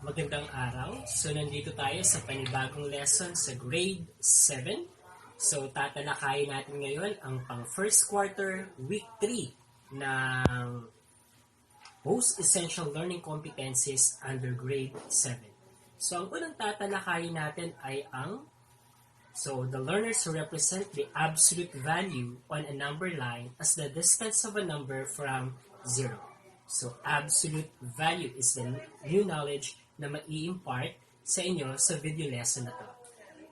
Magandang araw. So, nandito tayo sa panibagong lesson sa grade 7. So, tatalakayin natin ngayon ang pang first quarter, week 3 ng most essential learning competencies under grade 7. So, ang unang tatalakayin natin ay the learners who represent the absolute value on a number line as the distance of a number from 0. So, absolute value is the new knowledge na mai-impart sa inyo sa video lesson na to.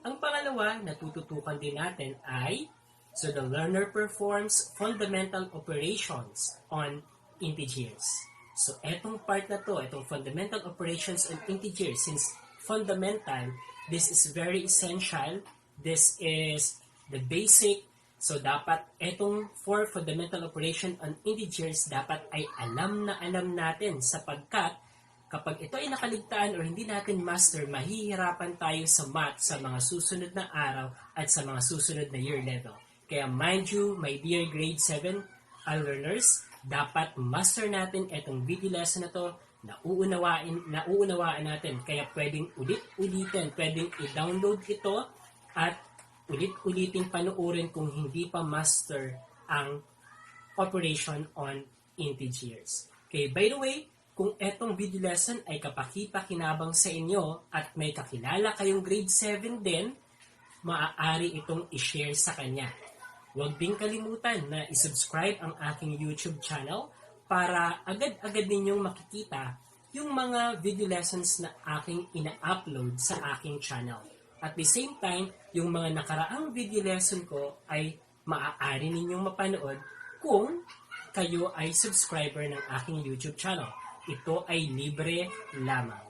Ang pangalawa na tututukan din natin ay, so the learner performs fundamental operations on integers. So, etong part na to, itong fundamental operations on integers, since fundamental, this is very essential, this is the basic. So, dapat etong for fundamental operation on integers, dapat ay alam natin sapagkat kapag ito ay nakaligtaan o hindi natin master, mahihirapan tayo sa math sa mga susunod na araw at sa mga susunod na year level. Kaya mind you, my dear grade 7 learners, dapat master natin itong video lesson na to, nauunawaan natin. Kaya pwedeng ulit-ulitin, pwedeng i-download ito at ulit-ulitin panoorin kung hindi pa master ang operation on integers. Okay, by the way, kung etong video lesson ay kapaki-pakinabang sa inyo at may kakilala kayong grade 7 din, maaari itong i-share sa kanya. Huwag din kalimutan na i-subscribe ang aking YouTube channel para agad-agad ninyong makikita yung mga video lessons na aking ina-upload sa aking channel. At the same time, yung mga nakaraang video lesson ko ay maaari ninyong mapanood kung kayo ay subscriber ng aking YouTube channel. Ito ay libre lamang.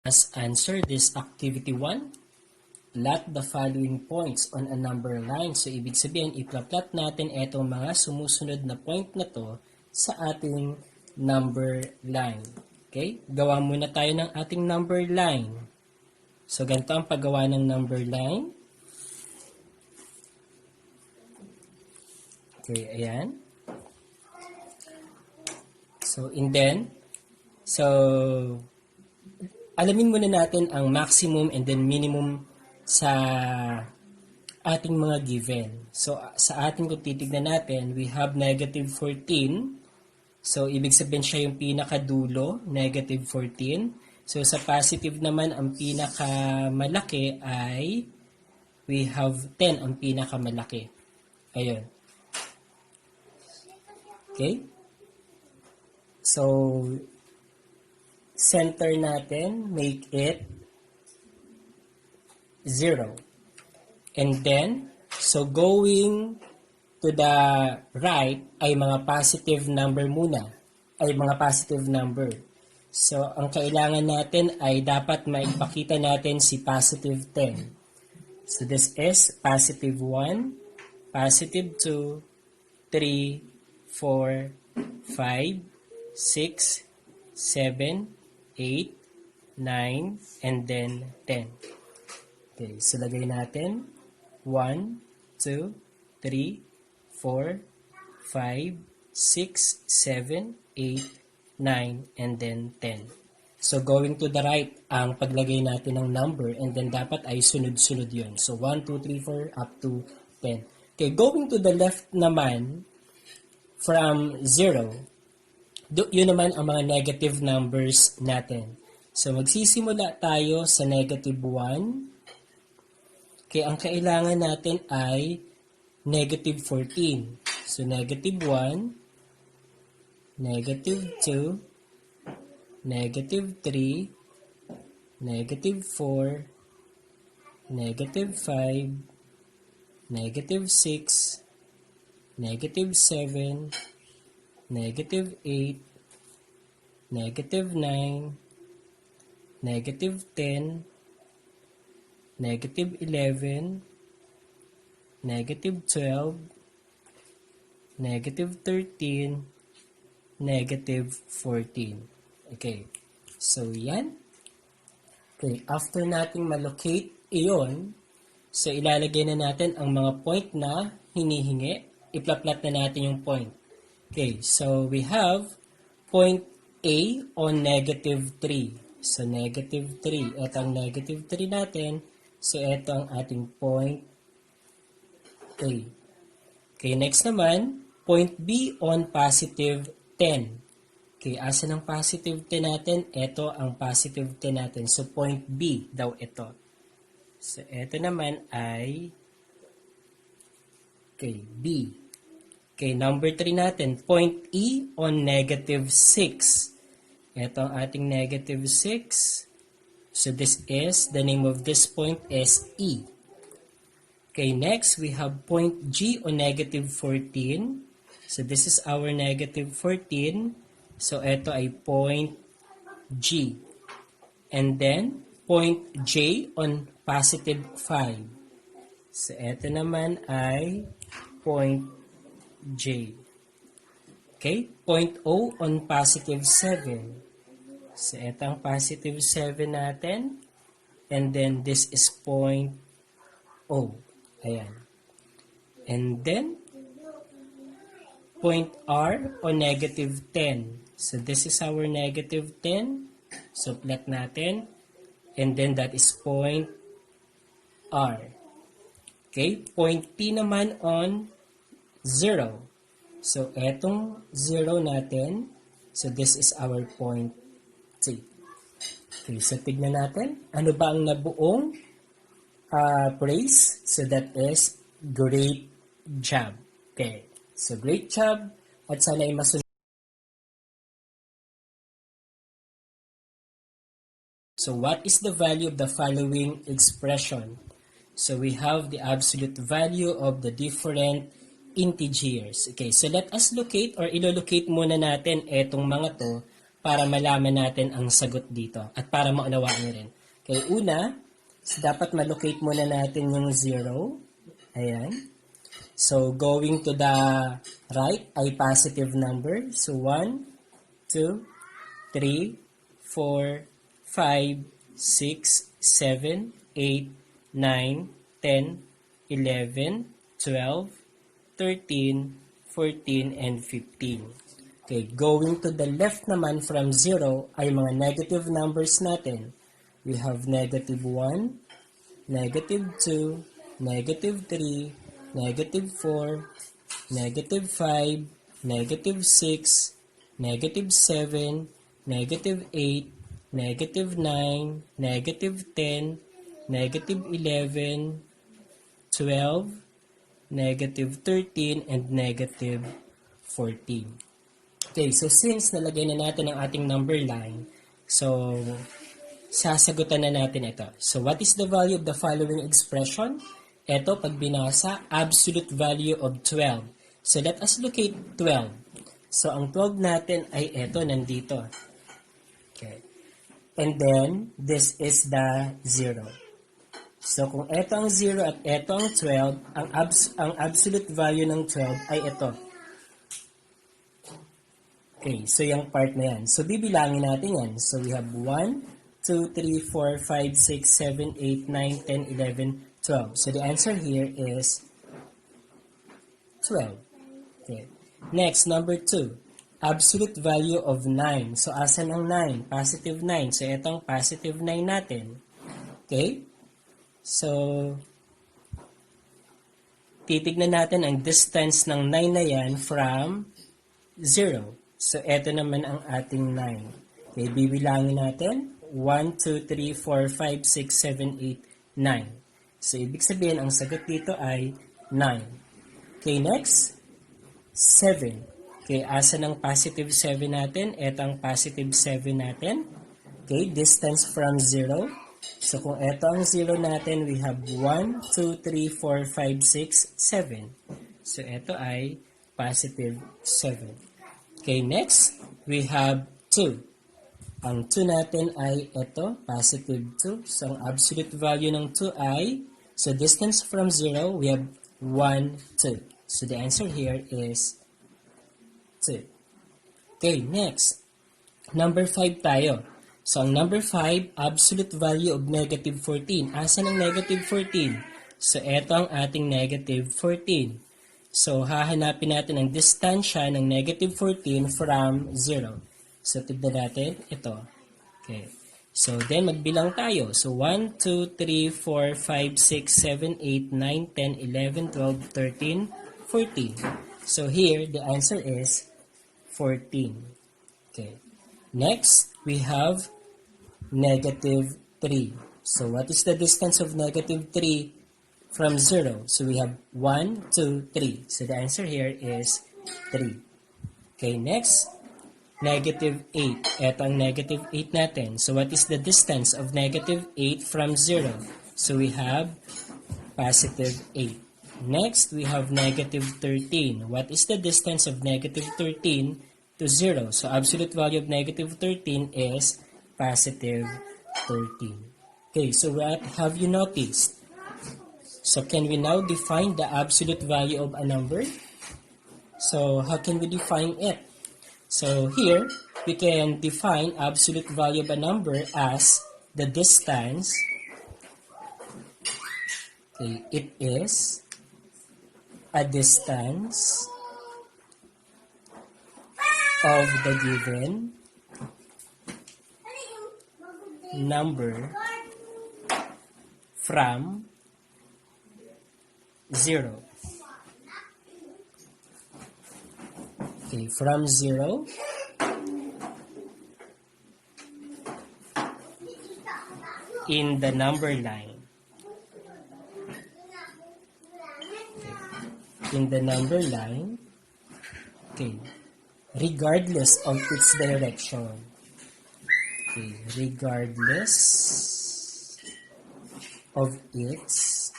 Let's answer this activity 1. Plot the following points on a number line. So, ibig sabihin, iplot natin itong mga sumusunod na point na to sa ating number line. Okay? Gawa muna tayo ng ating number line. So, ganito ang paggawa ng number line. Okay, ayan. So, alamin muna natin ang maximum and then minimum sa ating mga given. So, sa ating kung titignan natin, we have negative 14. So, ibig sabihin siya yung pinakadulo, negative 14. So, sa positive naman, ang pinakamalaki ay we have 10 ang pinakamalaki. Ayun. Okay? So, center natin, make it 0. And then, so going to the right ay mga positive number muna. Ay mga positive number. So, ang kailangan natin ay dapat maipakita natin si positive 10. So, this is positive 1, positive 2, 3, 4, 5, 6, 7, 8, 9, and then 10. Okay, so lagay natin 1, 2, 3, 4, 5, 6, 7, 8, 9, and then 10. So, going to the right, ang paglagay natin ng number, and then dapat ay sunod-sunod yun. So, 1, 2, 3, 4, up to 10. Okay, going to the left naman, from 0, yun naman ang mga negative numbers natin. So, magsisimula tayo sa negative 1. Okay, ang kailangan natin ay negative 14. So, negative 1, negative 2, negative 3, negative 4, negative 5, negative 6, negative 7, negative 8, negative 9, negative 10, negative 11, negative 12, negative 13, negative 14. Okay. So, yan. Okay. After nating malocate iyon, So, ilalagay na natin ang mga point na hinihingi. Ipla-plot na natin yung point. Okay, so we have point A on negative 3. So, negative 3. Ito ang negative 3 natin. So, ito ang ating point A. Okay, next naman, point B on positive 10. Okay, asa ng positive 10 natin? Ito ang positive 10 natin. So, point B daw ito. So, ito naman ay okay, B. Okay, number 3 natin. Point E on negative 6. Ito ang ating negative 6. So, this is, the name of this point is E. Okay, next, we have point G on negative 14. So, this is our negative 14. So, ito ay point G. And then, point J on positive 5. So, ito naman ay point J. Okay? Point O on positive 7. So, ito ang positive 7 natin. And then, this is point O. Ayan. And then, point R on negative 10. So, this is our negative 10. So, plot natin. And then, that is point R. Okay? Point P naman on 0. So, etong 0 natin. So, this is our point T. Okay, so tignan natin. Ano ba ang nabuong phrase? So, that is great job. Okay. So, great job. At sana ay masunod. So, what is the value of the following expression? So, we have the absolute value of the different integers. Okay, so let us locate or ilo-locate muna natin etong mga to para malaman natin ang sagot dito at para maunawaan nyo rin. Okay, una, so dapat malocate muna natin yung 0. Ayan. So, going to the right ay positive number. So, 1, 2, 3, 4, 5, 6, 7, 8, 9, 10, 11, 12, 13, 14, and 15. Okay, going to the left naman from 0 ay mga negative numbers natin. We have negative 1, negative 2, negative 3, negative 4, negative 5, negative 6, negative 7, negative 8, negative 9, negative 10, negative 11, 12, negative 13, and negative 14. Okay, so since nalagay na natin ang ating number line, so sasagutan na natin ito. So what is the value of the following expression? Ito, pag binasa, absolute value of 12. So let us locate 12. So ang 12 natin ay ito, nandito. Okay. And then, this is the 0. So, kung ito ang 0 at ito ang 12, ang absolute value ng 12 ay ito. Okay, so yung part na yan. So, bibilangin natin yan. So, we have 1, 2, 3, 4, 5, 6, 7, 8, 9, 10, 11, 12. So, the answer here is 12. Okay. Next, number 2. Absolute value of 9. So, asan ang 9? Positive 9. So, itong positive 9 natin. Okay? So, titignan natin ang distance ng 9 na yan from 0. So, ito naman ang ating 9. Okay, bibilangin natin. 1, 2, 3, 4, 5, 6, 7, 8, 9. So, ibig sabihin, ang sagot dito ay 9. Okay, next. 7. Okay, asa ng positive 7 natin? Ito ang positive 7 natin. Okay, distance from 0. So, kung ito ang 0 natin, we have 1, 2, 3, 4, 5, 6, 7. So, ito ay positive 7. Okay, next, we have 2. Ang 2 natin ay ito, positive 2. So, ang absolute value ng 2 ay, so distance from 0, we have 1, 2. So, the answer here is 2. Okay, next. Number 5 tayo. So, ang number 5, absolute value of negative 14. Asan ang negative 14? So, ito ang ating negative 14. So, hahanapin natin ang distansya ng negative 14 from 0. So, tignan natin ito. Okay. So, then magbilang tayo. So, 1, 2, 3, 4, 5, 6, 7, 8, 9, 10, 11, 12, 13, 14. So, here, the answer is 14. Okay. Next, we have negative 3. So, what is the distance of negative 3 from 0? So, we have 1, 2, 3. So, the answer here is 3. Okay, next, negative 8. Ito ang negative 8 natin. So, what is the distance of negative 8 from 0? So, we have positive 8. Next, we have negative 13. What is the distance of negative 13 to 0? So, absolute value of negative 13 is positive 13. Okay, so what have you noticed? So, can we now define the absolute value of a number? So, how can we define it? So, here, we can define absolute value of a number as the distance. Okay, it is a distance of the given number from 0. Okay, from 0 in the number line. Okay. In the number line, okay, regardless of its direction. Okay, regardless of its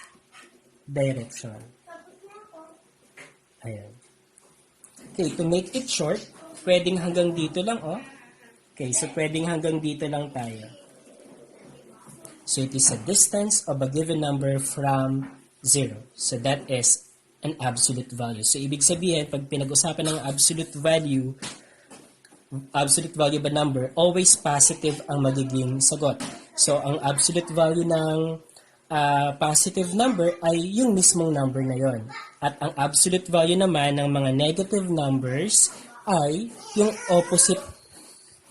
direction. Ayan. Okay, to make it short, pwedeng hanggang dito lang, oh. Okay, so pwedeng hanggang dito lang tayo. So it is a distance of a given number from 0. So that is an absolute value. So ibig sabihin, pag pinag-usapan ng absolute value of a number, always positive ang magiging sagot. So ang absolute value ng positive number ay yung mismong number na yon. At ang absolute value naman ng mga negative numbers ay yung opposite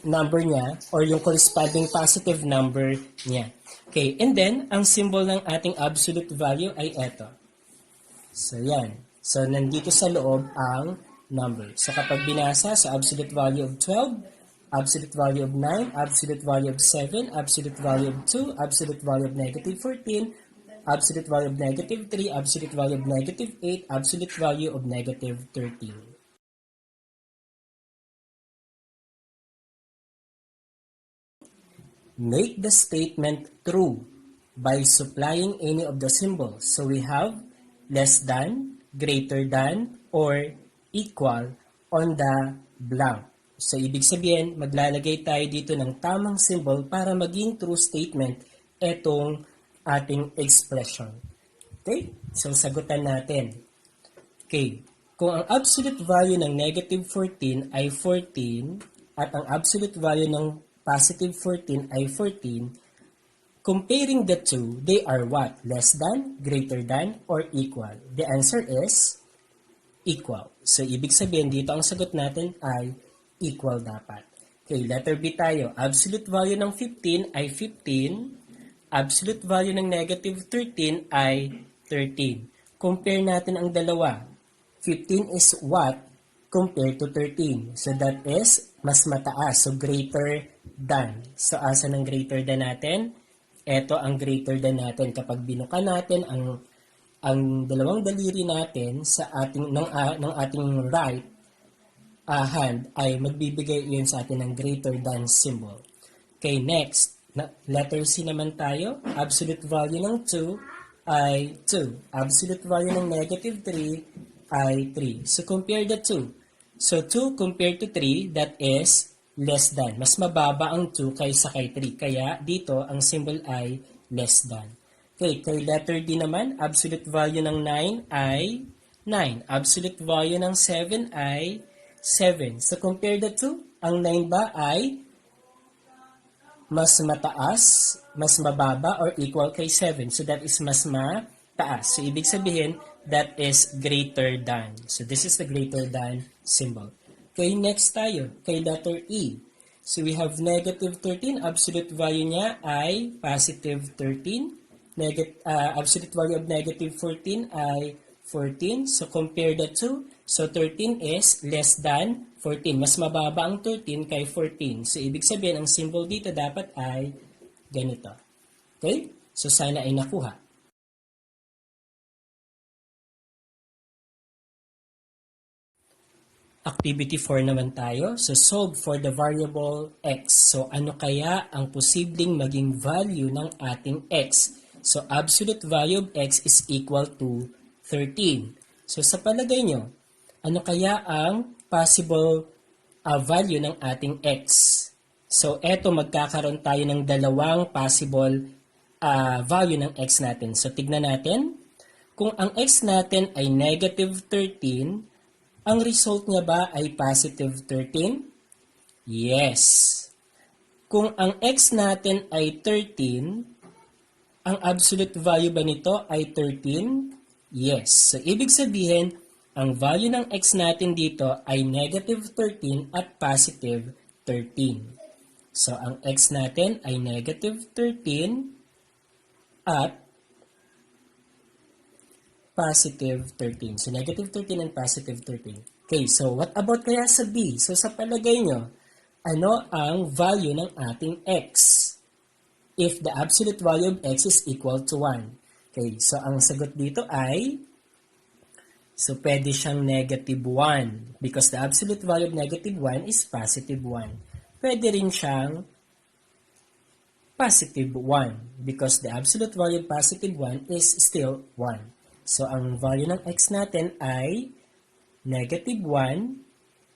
number niya or yung corresponding positive number niya. Okay, and then, ang symbol ng ating absolute value ay eto. So, yan. So, nandito sa loob ang number. So, kapag binasa sa absolute value of 12, absolute value of 9, absolute value of 7, absolute value of 2, absolute value of negative 14, absolute value of negative 3, absolute value of negative 8, absolute value of negative 13. Make the statement true by supplying any of the symbols. So we have less than, greater than, or equal on the blank. So ibig sabihin, maglalagay tayo dito ng tamang symbol para maging true statement etong ating expression. Okay? So sagutan natin. Okay. Kung ang absolute value ng negative 14 ay 14 at ang absolute value ng positive 14 ay 14, comparing the two, they are what? Less than, greater than, or equal? The answer is equal. So, ibig sabihin, dito ang sagot natin ay equal dapat. Okay, letter B tayo. Absolute value ng 15 ay 15. Absolute value ng negative 13 ay 13. Compare natin ang dalawa. 15 is what compared to 13? So, that is mas mataas. So, greater than. So, asa ng greater than natin? Ito ang greater than natin. Kapag binuka natin ang dalawang daliri natin sa ating ng ating right hand ay magbibigay iyon sa atin ng greater than symbol. Okay, next. Letter C naman tayo. Absolute value ng 2 ay 2. Absolute value ng negative 3 ay 3. So, compare the 2. So, 2 compared to 3, that is less than. Mas mababa ang 2 kaysa kay 3. Kaya, dito, ang symbol ay less than. Okay, kay letter D naman, absolute value ng 9 ay 9. Absolute value ng 7 ay 7. So, compare the two. Ang 9 ba ay mas mataas, mas mababa, or equal kay 7? So, that is mas taas. So, ibig sabihin, that is greater than. So, this is the greater than symbol. Okay, next tayo. Kay letter E. So, we have negative 13. Absolute value niya ay positive 13. Absolute value of negative 14 ay 14. So, compare the two. So, 13 is less than 14. Mas mababa ang 13 kay 14. So, ibig sabihin, ang symbol dito dapat ay ganito. Okay? So, sana ay nakuha. Activity 4 naman tayo. So, solve for the variable x. So, ano kaya ang posibleng maging value ng ating x? So, absolute value of x is equal to 13. So, sa palagay nyo, ano kaya ang possible value ng ating x? So, eto magkakaroon tayo ng dalawang possible value ng x natin. So, tignan natin. Kung ang x natin ay negative 13, ang result niya ba ay positive 13? Yes. Kung ang x natin ay 13, ang absolute value ba nito ay 13? Yes. So, ibig sabihin, ang value ng x natin dito ay negative 13 at positive 13. So, ang x natin ay negative 13 at positive 13. So, negative 13 and positive 13. Okay, so what about kaya sa B? So, sa palagay nyo, ano ang value ng ating x? If the absolute value of x is equal to 1. Okay, so ang sagot dito ay, so pwede siyang negative 1 because the absolute value of negative 1 is positive 1. Pwede rin siyang positive 1 because the absolute value of positive 1 is still 1. So, ang value ng x natin ay negative 1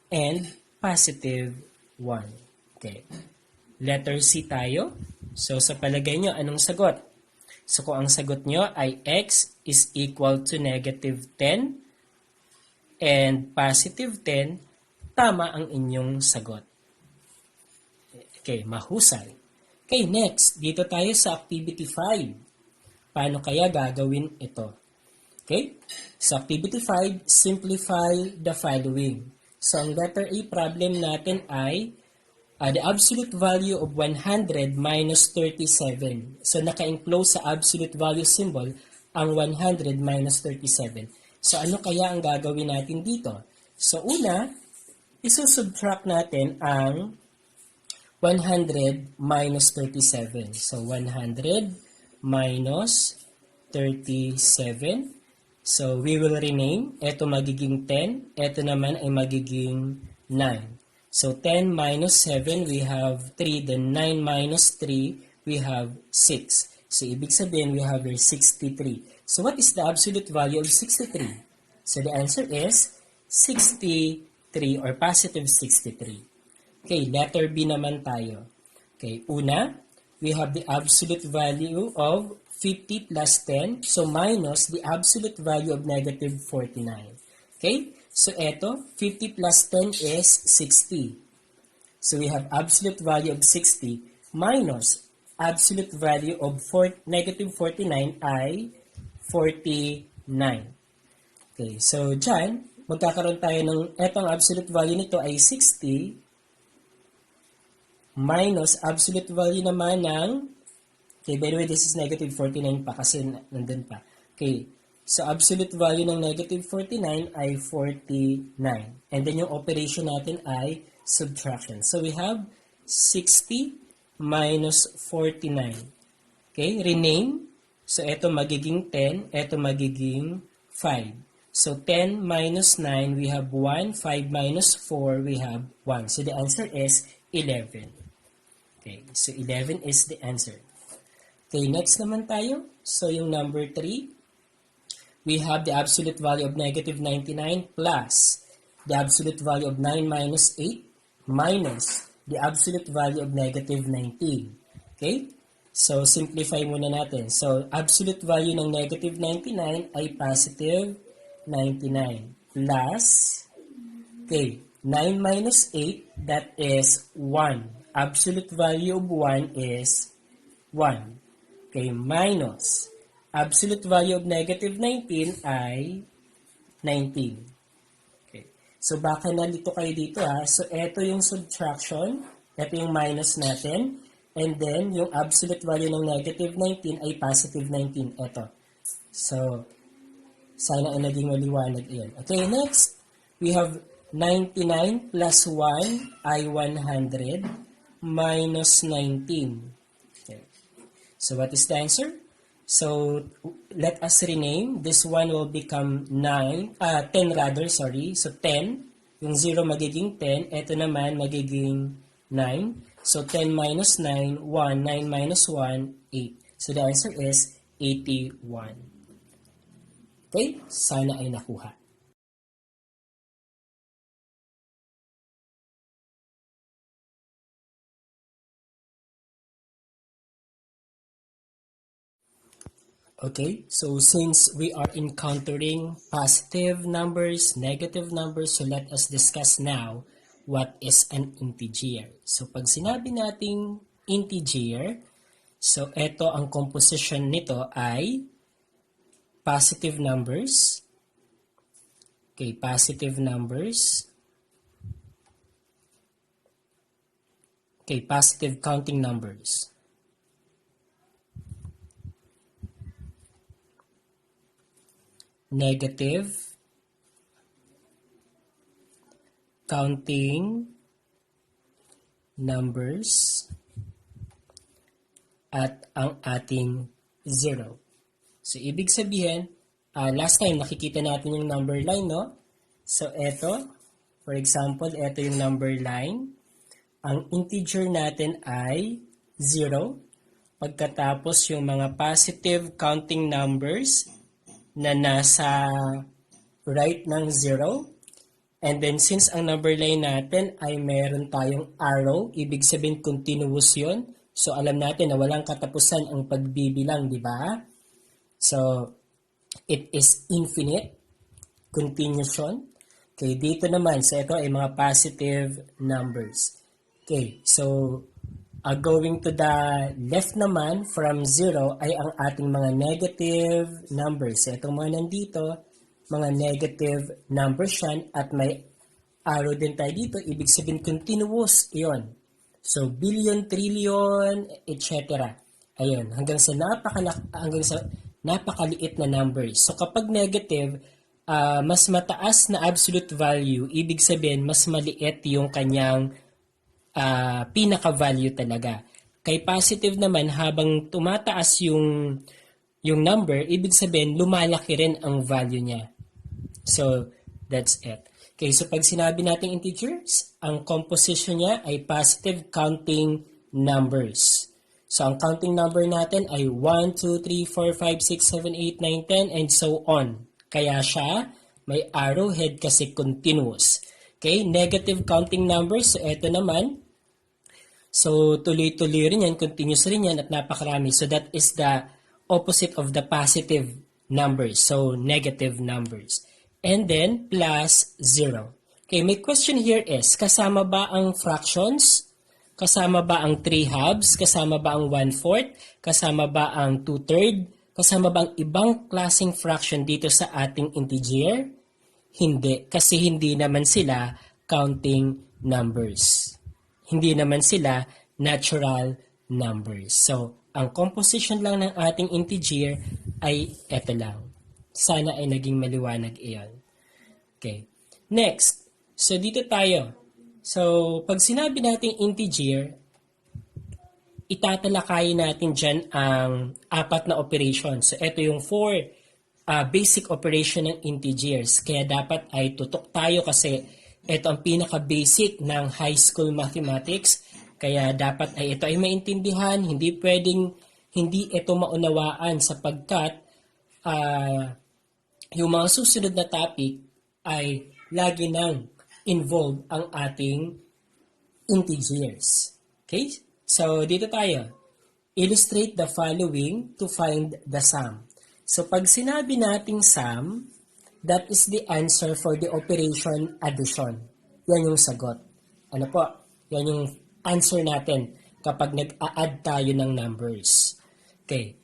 and positive 1. Okay. Letter C tayo. So, sa palagay nyo, anong sagot? So, kung ang sagot nyo ay x is equal to negative 10 and positive 10, tama ang inyong sagot. Okay, mahusay. Okay, next. Dito tayo sa activity 5. Paano kaya gagawin ito? Okay? So, activity 5, simplify the following. So, ang letter A problem natin ay the absolute value of 100 minus 37. So, naka-enclose sa absolute value symbol ang 100 minus 37. So, ano kaya ang gagawin natin dito? So, una, isusubtract natin ang 100 minus 37. So, 100 minus 37. So, we will rename. Ito magiging 10. Ito naman ay magiging 9. So, 10 minus 7, we have 3. Then, 9 minus 3, we have 6. So, ibig sabihin, we have here 63. So, what is the absolute value of 63? So, the answer is 63 or positive 63. Okay, letter B naman tayo. Okay, una, we have the absolute value of 50 plus 10, so minus the absolute value of negative 49. Okay? So, eto, 50 plus 10 is 60. So, we have absolute value of 60 minus absolute value of negative 49 ay 49. Okay, so dyan, magkakaroon tayo ng, etong absolute value nito ay 60 minus absolute value naman ng, okay, by the way, this is negative 49 pa kasi nandun pa. Okay, so absolute value ng negative 49 ay 49. And then yung operation natin ay subtraction. So we have 60 minus 49. Okay, rename. So ito magiging 10, ito magiging 5. So 10 minus 9, we have 1. 5 minus 4, we have 1. So the answer is 11. Okay, so 11 is the answer. Okay, next naman tayo. So, yung number 3, we have the absolute value of negative 99 plus the absolute value of 9 minus 8 minus the absolute value of negative 19. Okay? So, simplify muna natin. So, absolute value ng negative 99 ay positive 99 plus, okay, 9 minus 8, that is 1. Absolute value of 1 is 1. Okay, minus absolute value of negative 19 ay 19. Okay. So, baka nalito kayo dito ha. So, ito yung subtraction. Ito yung minus natin. And then, yung absolute value ng negative 19 ay positive 19. Ito. So, sana ay naging maliwanag iyon. Okay, next. We have 99 plus 1 ay 100 minus 19. Okay. So, what is the answer? So, let us rename. This one will become 10 rather, sorry. So, 10. Yung 0 magiging 10. Ito naman magiging 9. So, 10 minus 9, 1. 9 minus 1, 8. So, the answer is 81. Okay? Sana ay nakuha. Okay, so since we are encountering positive numbers, negative numbers, so let us discuss now what is an integer. So pag sinabi nating integer, so ito ang composition nito ay positive numbers. Okay, positive numbers. Okay, positive counting numbers. Negative counting numbers at ang ating 0. So, ibig sabihin, last time nakikita natin yung number line, no? So, eto, for example, eto yung number line. Ang integer natin ay 0. Pagkatapos yung mga positive counting numbers na nasa right ng 0. And then, since ang number line natin ay meron tayong arrow, ibig sabihin continuous yun. So, alam natin na walang katapusan ang pagbibilang, di ba? So, it is infinite. Continuation. Okay, dito naman, so ito ay mga positive numbers. Okay, so, going to the left naman, from 0, ay ang ating mga negative numbers. So, itong mga nandito, mga negative numbers yan, at may arrow din tayo dito, ibig sabihin continuous, iyon. So, billion, trillion, etc. Ayun, hanggang sa napakaliit na numbers. So, kapag negative, mas mataas na absolute value, ibig sabihin, mas maliit yung kanyang pinaka-value talaga. Kay positive naman, habang tumataas yung number, ibig sabihin, lumalaki rin ang value niya. So, that's it. Okay, so pag sinabi natin integers, ang composition niya ay positive counting numbers. So, ang counting number natin ay 1, 2, 3, 4, 5, 6, 7, 8, 9, 10, and so on. Kaya siya may arrowhead kasi continuous. Okay, negative counting numbers, so ito naman, so, tuloy-tuloy rin yan, continuous rin yan, at napakarami. So, that is the opposite of the positive numbers. So, negative numbers. And then, plus 0. Okay, my question here is, kasama ba ang fractions? Kasama ba ang 3 halves? Kasama ba ang 1/4? Kasama ba ang 2/3? Kasama ba ang ibang klaseng fraction dito sa ating integer? Hindi, kasi hindi naman sila counting numbers. Hindi naman sila natural numbers. So, ang composition lang ng ating integer ay eto lang. Sana ay naging maliwanag iyon. Okay. Next. So, dito tayo. So, pag sinabi natin integer, itatalakayin natin dyan ang 4 na operation. So, ito yung 4 basic operation ng integers. Kaya dapat ay tutok tayo kasi ito ang pinaka-basic ng high school mathematics. Kaya dapat ay ito ay maintindihan. Hindi pwedeng hindi ito maunawaan sapagkat yung mga susunod na topic ay lagi nang involved ang ating integers. Okay? So, dito tayo. Illustrate the following to find the sum. So, pag sinabi nating sum, that is the answer for the operation addition. Yan yung sagot. Ano po? Yan yung answer natin kapag nag-a-add tayo ng numbers. Okay.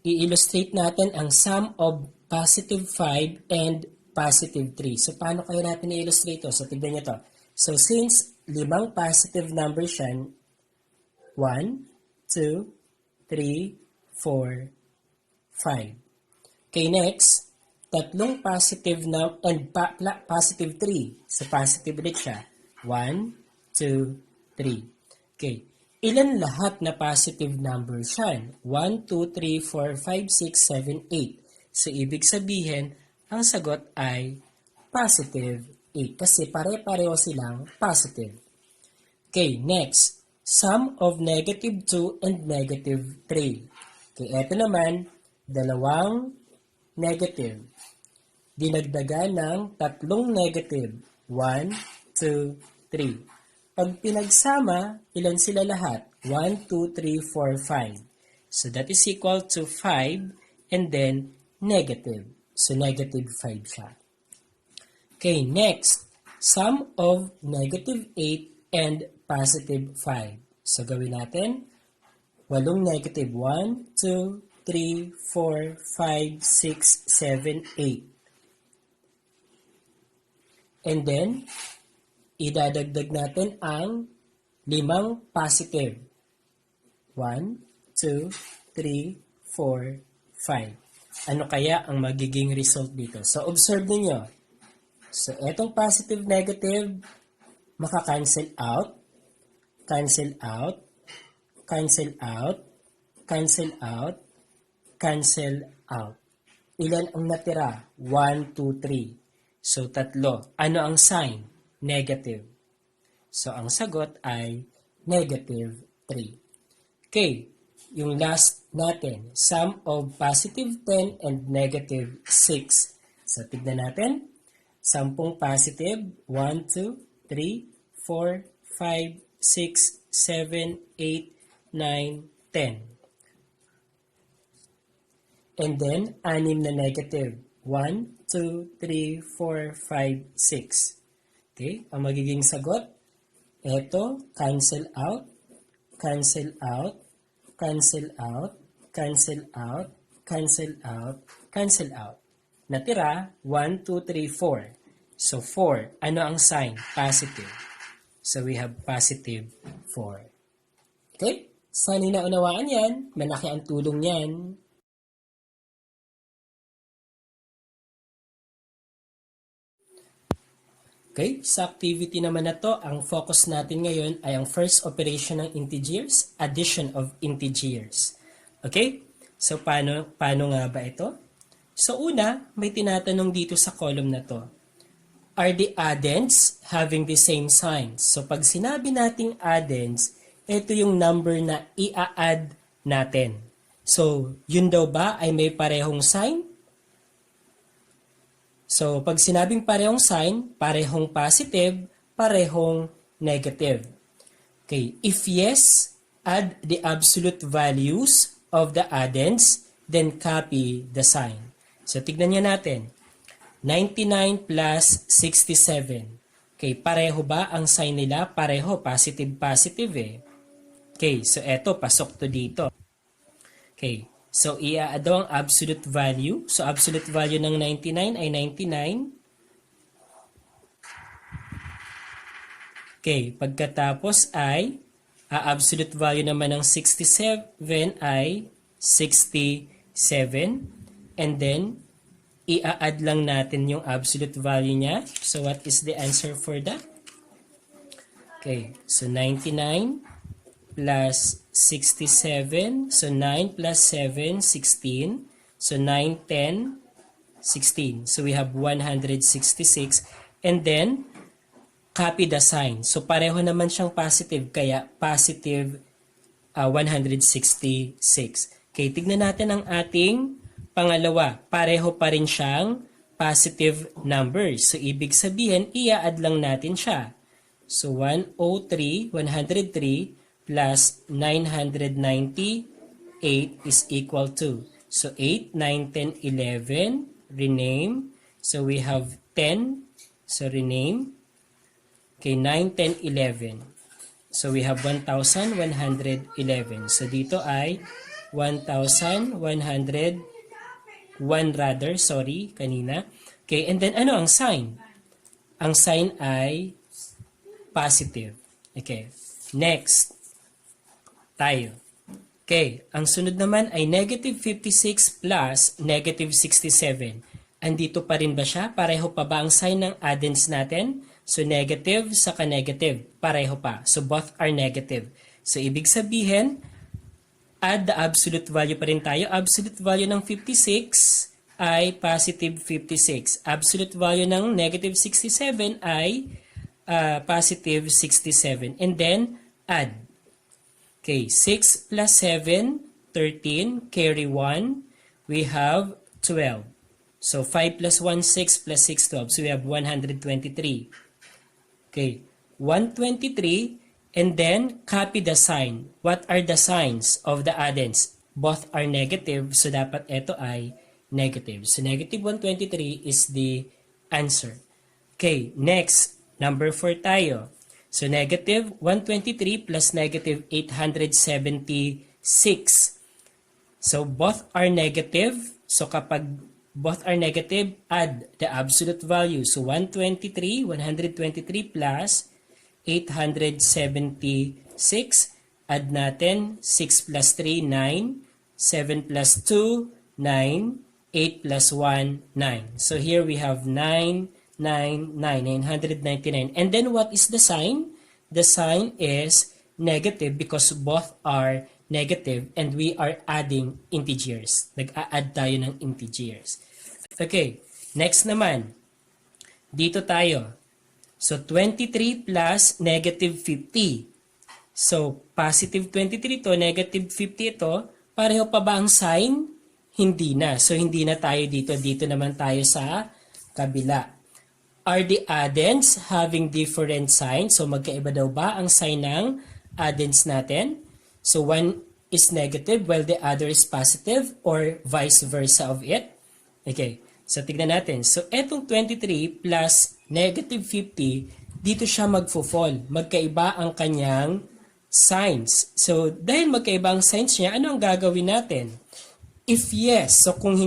i-illustrate natin ang sum of positive 5 and positive 3. So, paano kaya natin i-illustrate ito? So, tignan nyo to. So, since 5 positive numbers yan, 1, 2, 3, 4, 5. Okay, next, tatlong positive and positive 3. So, positive ulit siya. 1, 2, 3. Okay. Ilan lahat na positive numbers yan? 1, 2, 3, 4, 5, 6, 7, 8. So, ibig sabihin, ang sagot ay positive 8 kasi pare-pareho silang positive. Okay, next. Sum of negative 2 and negative 3. Okay, eto naman, dalawang negative. Dinagdagan ng tatlong negative. 1, 2, 3. Pag pinagsama, ilan sila lahat? 1, 2, 3, 4, 5. So that is equal to 5 and then negative. So negative 5 siya. Okay, next. Sum of negative 8 and positive 5. So gawin natin. 8 negative. 1, 2, 3, 4, 5, 6, 7, 8. And then, idadagdag natin ang 5 positive. 1, 2, 3, 4, 5. Ano kaya ang magiging result dito? So, observe niyo. So, etong positive, negative, maka-cancel out, cancel out, cancel out, cancel out, cancel out. Ilan ang natira? 1, 2, 3. So, 3. Ano ang sign? Negative. So, ang sagot ay negative 3. Okay, yung last natin, sum of positive 10 and negative 6. So, tignan natin. 10 positive, 1, 2, 3, 4, 5, 6, 7, 8, 9, 10. And then, 6 na negative. 1, 2, 3, 4, 5, 6. Okay, ang magiging sagot, eto, cancel out, cancel out, cancel out, cancel out, cancel out, cancel out. Natira, 1, 2, 3, 4. So, 4. Ano ang sign? Positive. So, we have positive 4. Okay? Sana naunawaan yan. Malaki ang tulong yan. Okay, sa activity naman na to, ang focus natin ngayon ay ang first operation ng integers, addition of integers. Okay? So, paano nga ba ito? So, una, may tinatanong dito sa column na to. Are the addends having the same sign? So, pag sinabi nating addends, ito yung number na i-add natin. So, yun daw ba ay may parehong sign? So, pag sinabing parehong sign, parehong positive, parehong negative. Okay, if yes, add the absolute values of the addends, then copy the sign. So, tignan niyo natin. 99 plus 67. Okay, pareho ba ang sign nila? Pareho, positive, positive eh. Okay, so eto, pasok to dito. Okay. So, i-add ang absolute value. So, absolute value ng 99 ay 99. Okay, pagkatapos ay, absolute value naman ng 67 ay 67. And then, i-add lang natin yung absolute value niya. So, what is the answer for that? Okay, so 99 plus 67. So, 9 plus 7, 16. So, 9, 10, 16. So, we have 166. And then, copy the sign. So, pareho naman siyang positive. Kaya, positive 166. Okay, tignan natin ang ating pangalawa. Pareho pa rin siyang positive numbers. So, ibig sabihin, i-add lang natin siya. So, 103 plus 998 is equal to. So, 8, 9, 10, 11. Rename. So, we have 10. So, rename. Okay, 9, 10, 11. So, we have 1,111. So, dito ay 1,101 rather, sorry, kanina. Okay, and then ano ang sign? Ang sign ay positive. Okay, next tayo. Okay, ang sunod naman ay negative 56 plus negative 67. Andito pa rin ba siya? Pareho pa ba ang sign ng addends natin? So negative saka negative, pareho pa. So both are negative. So ibig sabihin, add the absolute value pa rin tayo. Absolute value ng 56 ay positive 56. Absolute value ng negative 67 ay positive 67. And then, add. Okay, 6 plus 7, 13. Carry 1. We have 12. So, 5 plus 1, 6 plus 6, 12. So, we have 123. Okay, 123. And then, copy the sign. What are the signs of the addends? Both are negative, so dapat ito ay negative. So, negative 123 is the answer. Okay, next, number 4 tayo. So, negative 123 plus negative 876. So, both are negative. So, kapag both are negative, add the absolute value. So, 123 plus 876. Add natin 6 plus 3, 9. 7 plus 2, 9. 8 plus 1, 9. So here we have 999. And then what is the sign? The sign is negative because both are negative and we are adding integers. Nag-a-add tayo ng integers. Okay, next naman. Dito tayo. So, 23 plus negative 50. So, positive 23 to, negative 50 ito. Pareho pa ba ang sign? Hindi na. So, hindi na tayo dito. Dito naman tayo sa kabila. Are the addends having different signs? So, magkaiba daw ba ang sign ng addends natin? So, one is negative while the other is positive or vice versa of it? Okay. So, tignan natin. So, etong 23 plus negative 50, dito siya magfo-fall. Magkaiba ang kanyang signs. So, dahil magkaiba ang signs niya, ano ang gagawin natin? If yes, so kung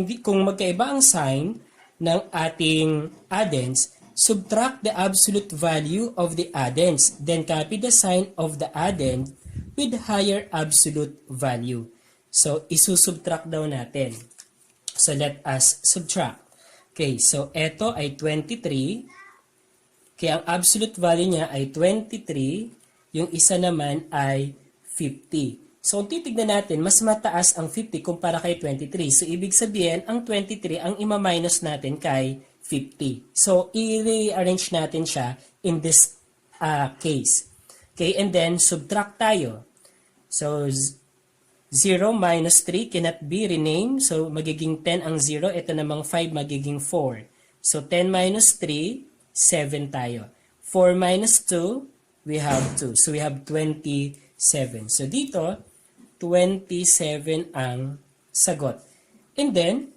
magkaiba ang sign ng ating addends, subtract the absolute value of the addends. Then, copy the sign of the addend with higher absolute value. So, isusubtract daw natin. So, let us subtract. Okay, so ito ay 23. Kaya ang absolute value niya ay 23. Yung isa naman ay 50. So, kung titignan natin, mas mataas ang 50 kumpara kay 23. So, ibig sabihin, ang 23 ang ima-minus natin kay 50. So, i-rearrange natin siya in this case. Okay, and then subtract tayo. So, 0 minus 3 cannot be renamed. So, magiging 10 ang 0. Ito namang 5 magiging 4. So, 10 minus 3, 7 tayo. 4 minus 2, we have 2. So, we have 27. So, dito, 27 ang sagot. And then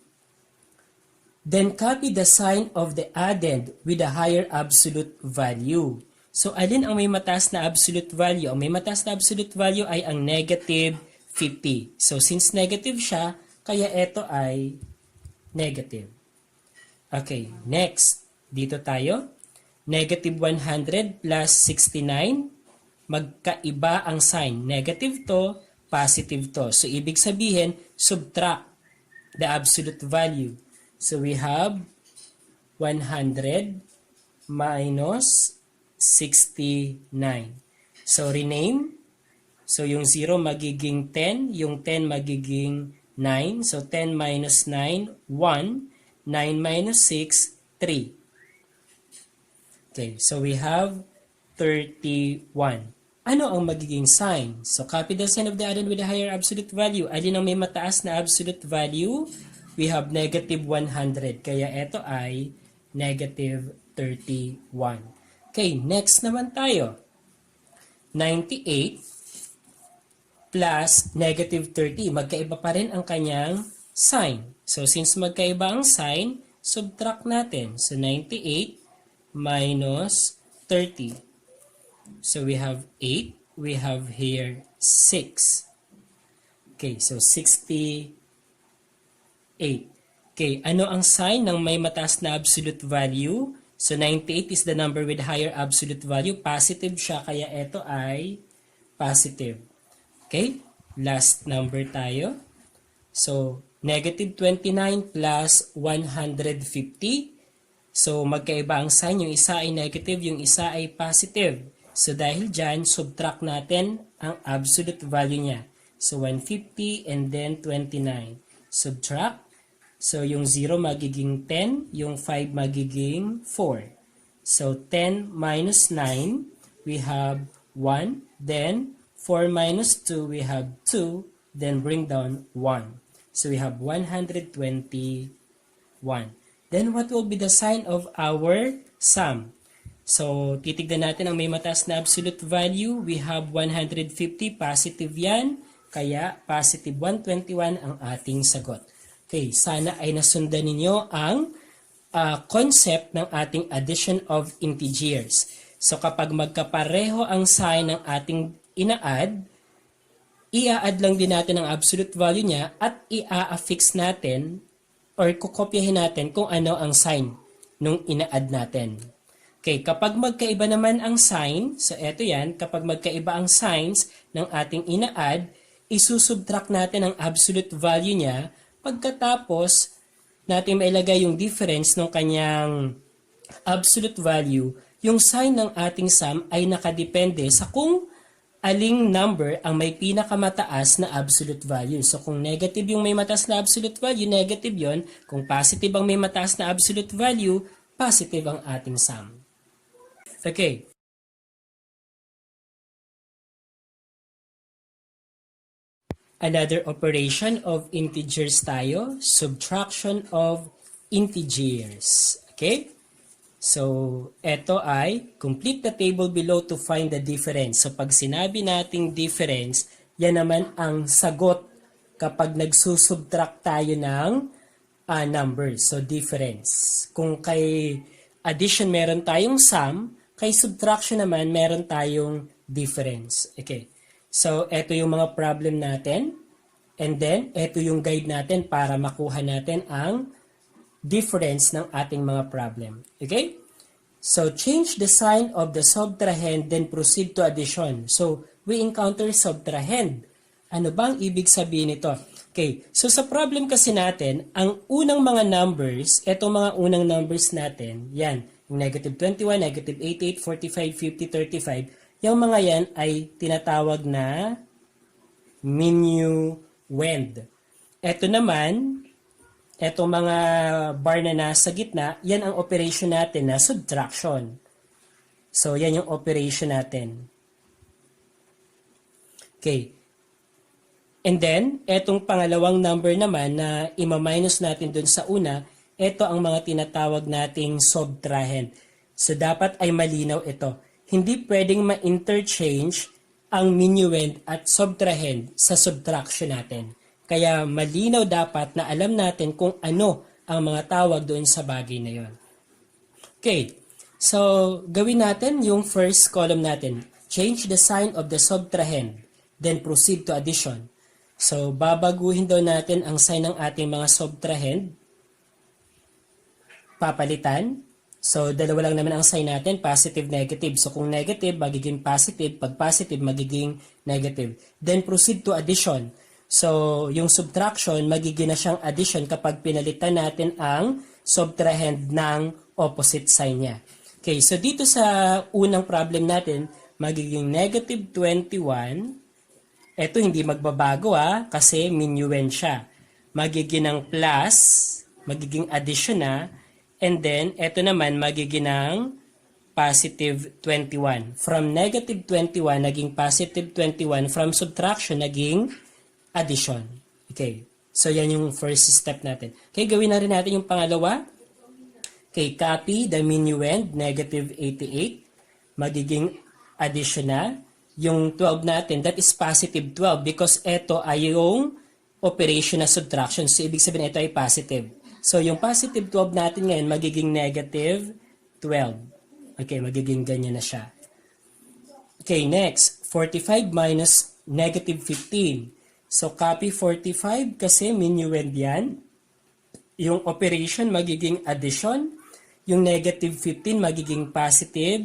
copy the sign of the addend with a higher absolute value. So, alin ang may mataas na absolute value? Ang may mataas na absolute value ay ang negative 50. So, since negative siya, kaya ito ay negative. Okay, next. Dito tayo. Negative 100 plus 69. Magkaiba ang sign. Negative to, positive to. So, ibig sabihin, subtract the absolute value. So, we have 100 minus 69. So, rename. So, yung 0 magiging 10. Yung 10 magiging 9. So, 10 minus 9, 1. 9 minus 6, 3. Okay, so we have 31. Ano ang magiging sign? So, copy the sign of the addend with a higher absolute value. Alin ang may mataas na absolute value? We have negative 100. Kaya ito ay negative 31. Okay, next naman tayo. 98 plus negative 30. Magkaiba pa rin ang kanyang sign. So, since magkaiba ang sign, subtract natin. So, 98 minus 30. So, we have 8. We have here 6. Okay, so 68. Okay, ano ang sign ng may mataas na absolute value? So 98 is the number with higher absolute value. Positive siya, kaya ito ay positive. Okay, last number tayo. So, negative 29 plus 150. So, magkaiba ang sign. Yung isa ay negative, yung isa ay positive. So, dahil dyan, subtract natin ang absolute value niya. So, 150 and then 29. Subtract. So, yung 0 magiging 10, yung 5 magiging 4. So, 10 minus 9, we have 1. Then, 4 minus 2, we have 2. Then, bring down 1. So, we have 121. Then, what will be the sign of our sum? So, titignan natin ang may mataas na absolute value. We have 150, positive yan. Kaya, positive 121 ang ating sagot. Okay, sana ay nasundan ninyo ang concept ng ating addition of integers. So, kapag magkapareho ang sign ng ating ina-add, i-add lang din natin ang absolute value niya at i-affix natin or kukopyahin natin kung ano ang sign nung ina-add natin. Okay, kapag magkaiba naman ang sign, so eto yan, kapag magkaiba ang signs ng ating ina-add, isusubtract natin ang absolute value niya pagkatapos natin mailagay yung difference ng kanyang absolute value. Yung sign ng ating sum ay nakadepende sa kung aling number ang may pinakamataas na absolute value. So, kung negative yung may mataas na absolute value, negative yon. Kung positive ang may mataas na absolute value, positive ang ating sum. Okay. Another operation of integers tayo, subtraction of integers. Okay? So, ito ay complete the table below to find the difference. So, pag sinabi nating difference, yan naman ang sagot kapag nagsusubtract tayo ng numbers. So, difference. Kung kay addition meron tayong sum, kay subtraction naman meron tayong difference. Okay. So, ito yung mga problem natin. And then, ito yung guide natin para makuha natin ang difference ng ating mga problem. Okay? So, change the sign of the subtrahend, then proceed to addition. So, we encounter subtrahend. Ano bang ibig sabihin nito? Okay. So, sa problem kasi natin, ang unang mga numbers, etong mga unang numbers natin, yan, negative 21, negative 88, 45, 50, 35, yung mga yan ay tinatawag na minuend. Ito naman, etong mga bar na nasa gitna, yan ang operation natin na subtraction. So, yan yung operation natin. Okay. And then, etong pangalawang number naman na ima-minus natin dun sa una, ito ang mga tinatawag nating subtrahend. So, dapat ay malinaw ito. Hindi pwedeng ma-interchange ang minuend at subtrahend sa subtraction natin. Kaya malinaw dapat na alam natin kung ano ang mga tawag doon sa bagay na yon. Okay, so gawin natin yung first column natin. Change the sign of the subtrahend, then proceed to addition. So babaguhin daw natin ang sign ng ating mga subtrahend. Papalitan. So, dalawa lang naman ang sign natin, positive, negative. So, kung negative, magiging positive. Pag positive, magiging negative. Then, proceed to addition. So, yung subtraction, magiging na siyang addition kapag pinalitan natin ang subtrahend ng opposite sign niya. Okay, so dito sa unang problem natin, magiging negative 21. Ito hindi magbabago kasi minuend siya. Magiging ng plus, magiging addition na. And then, ito naman, magiging ng positive 21. From negative 21, naging positive 21. From subtraction, naging addition. Okay. So, yan yung first step natin. Okay, gawin na rin natin yung pangalawa. Okay, copy the minuend, negative 88. Magiging addition na. Yung 12 natin, that is positive 12 because ito ay yung operation na subtraction. So, ibig sabihin, ito ay positive. So, yung positive 12 natin ngayon, magiging negative 12. Okay, magiging ganyan na siya. Okay, next. 45 minus negative 15. So, copy 45 kasi minuend yan. Yung operation magiging addition. Yung negative 15 magiging positive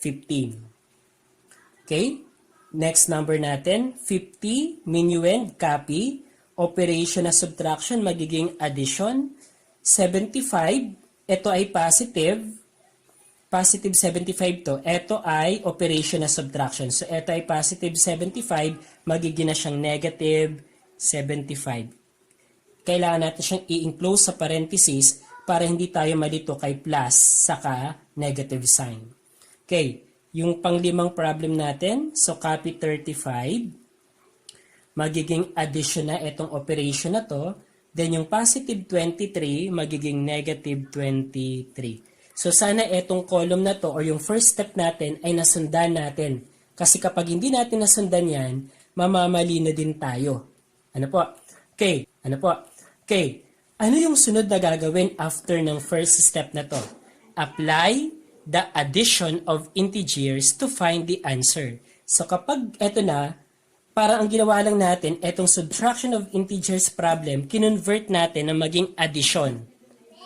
15. Okay? Next number natin, 50, minuend, copy. Operation na subtraction magiging addition. 75, ito ay positive. Positive 75 to. Ito ay operation na subtraction. So, ito ay positive 75, magiging na siyang negative 75. Kailangan natin siyang i-enclose sa parenthesis para hindi tayo malito kay plus saka negative sign. Okay, yung panglimang problem natin, so copy 35, magiging addition na itong operation na to, then yung positive 23, magiging negative 23. So sana itong column na to or yung first step natin ay nasundan natin. Kasi kapag hindi natin nasundan yan, mamamali na din tayo. Ano po? Okay, ano po? Okay, ano yung sunod na gagawin after ng first step na to? Apply the addition of integers to find the answer. So kapag eto na, parang ang ginawa lang natin, etong subtraction of integers problem, kinonvert natin na maging addition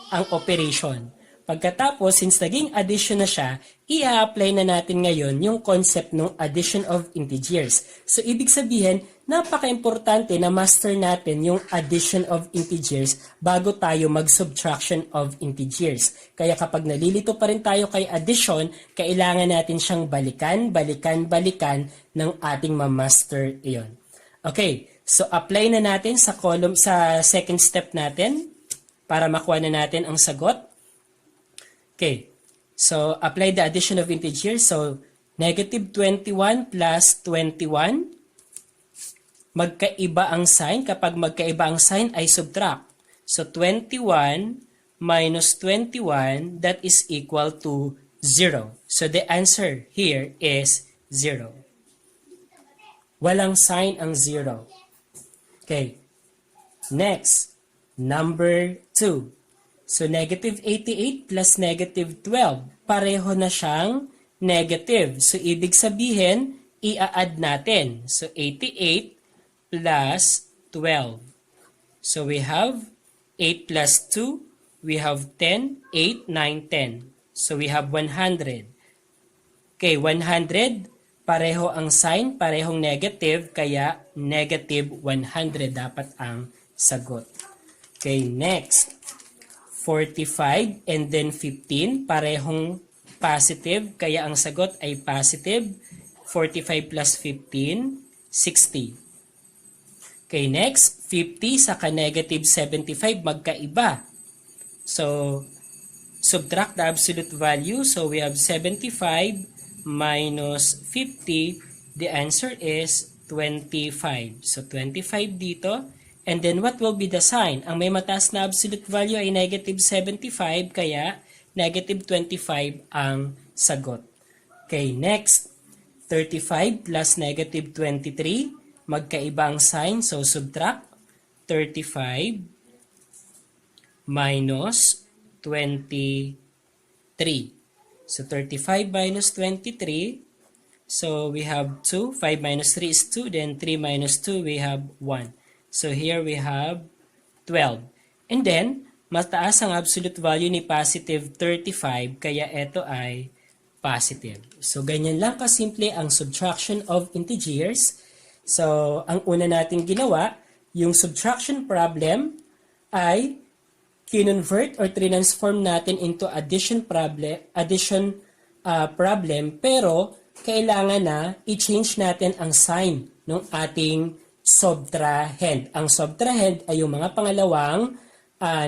ang operation. Pagkatapos, since naging addition na siya, i-apply na natin ngayon yung concept ng addition of integers. So, ibig sabihin, napaka-importante na master natin yung addition of integers bago tayo mag-subtraction of integers. Kaya kapag nalilito pa rin tayo kay addition, kailangan natin siyang balikan ng ating ma-master iyon. Okay, so apply na natin sa column sa second step natin para makuha na natin ang sagot. Okay, so apply the addition of integers. So, negative 21 plus 21. Magkaiba ang sign. Kapag magkaiba ang sign ay subtract. So, 21 minus 21, that is equal to 0. So, the answer here is 0. Walang sign ang 0. Okay, next, number 2. So, negative 88 plus negative 12. Pareho na siyang negative. So, ibig sabihin, i-add natin. So, 88 plus 12. So, we have 8 plus 2. We have 10. 8, 9, 10. So, we have 100. Okay, 100. Pareho ang sign, parehong negative. Kaya, negative 100 dapat ang sagot. Okay, next. 45 and then 15, parehong positive, kaya ang sagot ay positive. 45 plus 15, 60. Okay, next, 50 saka negative 75, magkaiba. So, subtract the absolute value. So, we have 75 minus 50, the answer is 25. So, 25 dito. And then, what will be the sign? Ang may mataas na absolute value ay negative 75, kaya negative 25 ang sagot. Okay, next. 35 plus negative 23. Magkaiba ang sign, so subtract. 35 minus 23. So, 35 minus 23. So, we have 2. 5 minus 3 is 2. Then, 3 minus 2, we have 1. So, here we have 12. And then, mataas ang absolute value ni positive 35, kaya ito ay positive. So, ganyan lang kasimple ang subtraction of integers. So, ang una nating ginawa, yung subtraction problem ay kinonvert or transform natin into addition problem, pero kailangan na i-change natin ang sign ng ating subtrahend. Ang subtrahend ay yung mga pangalawang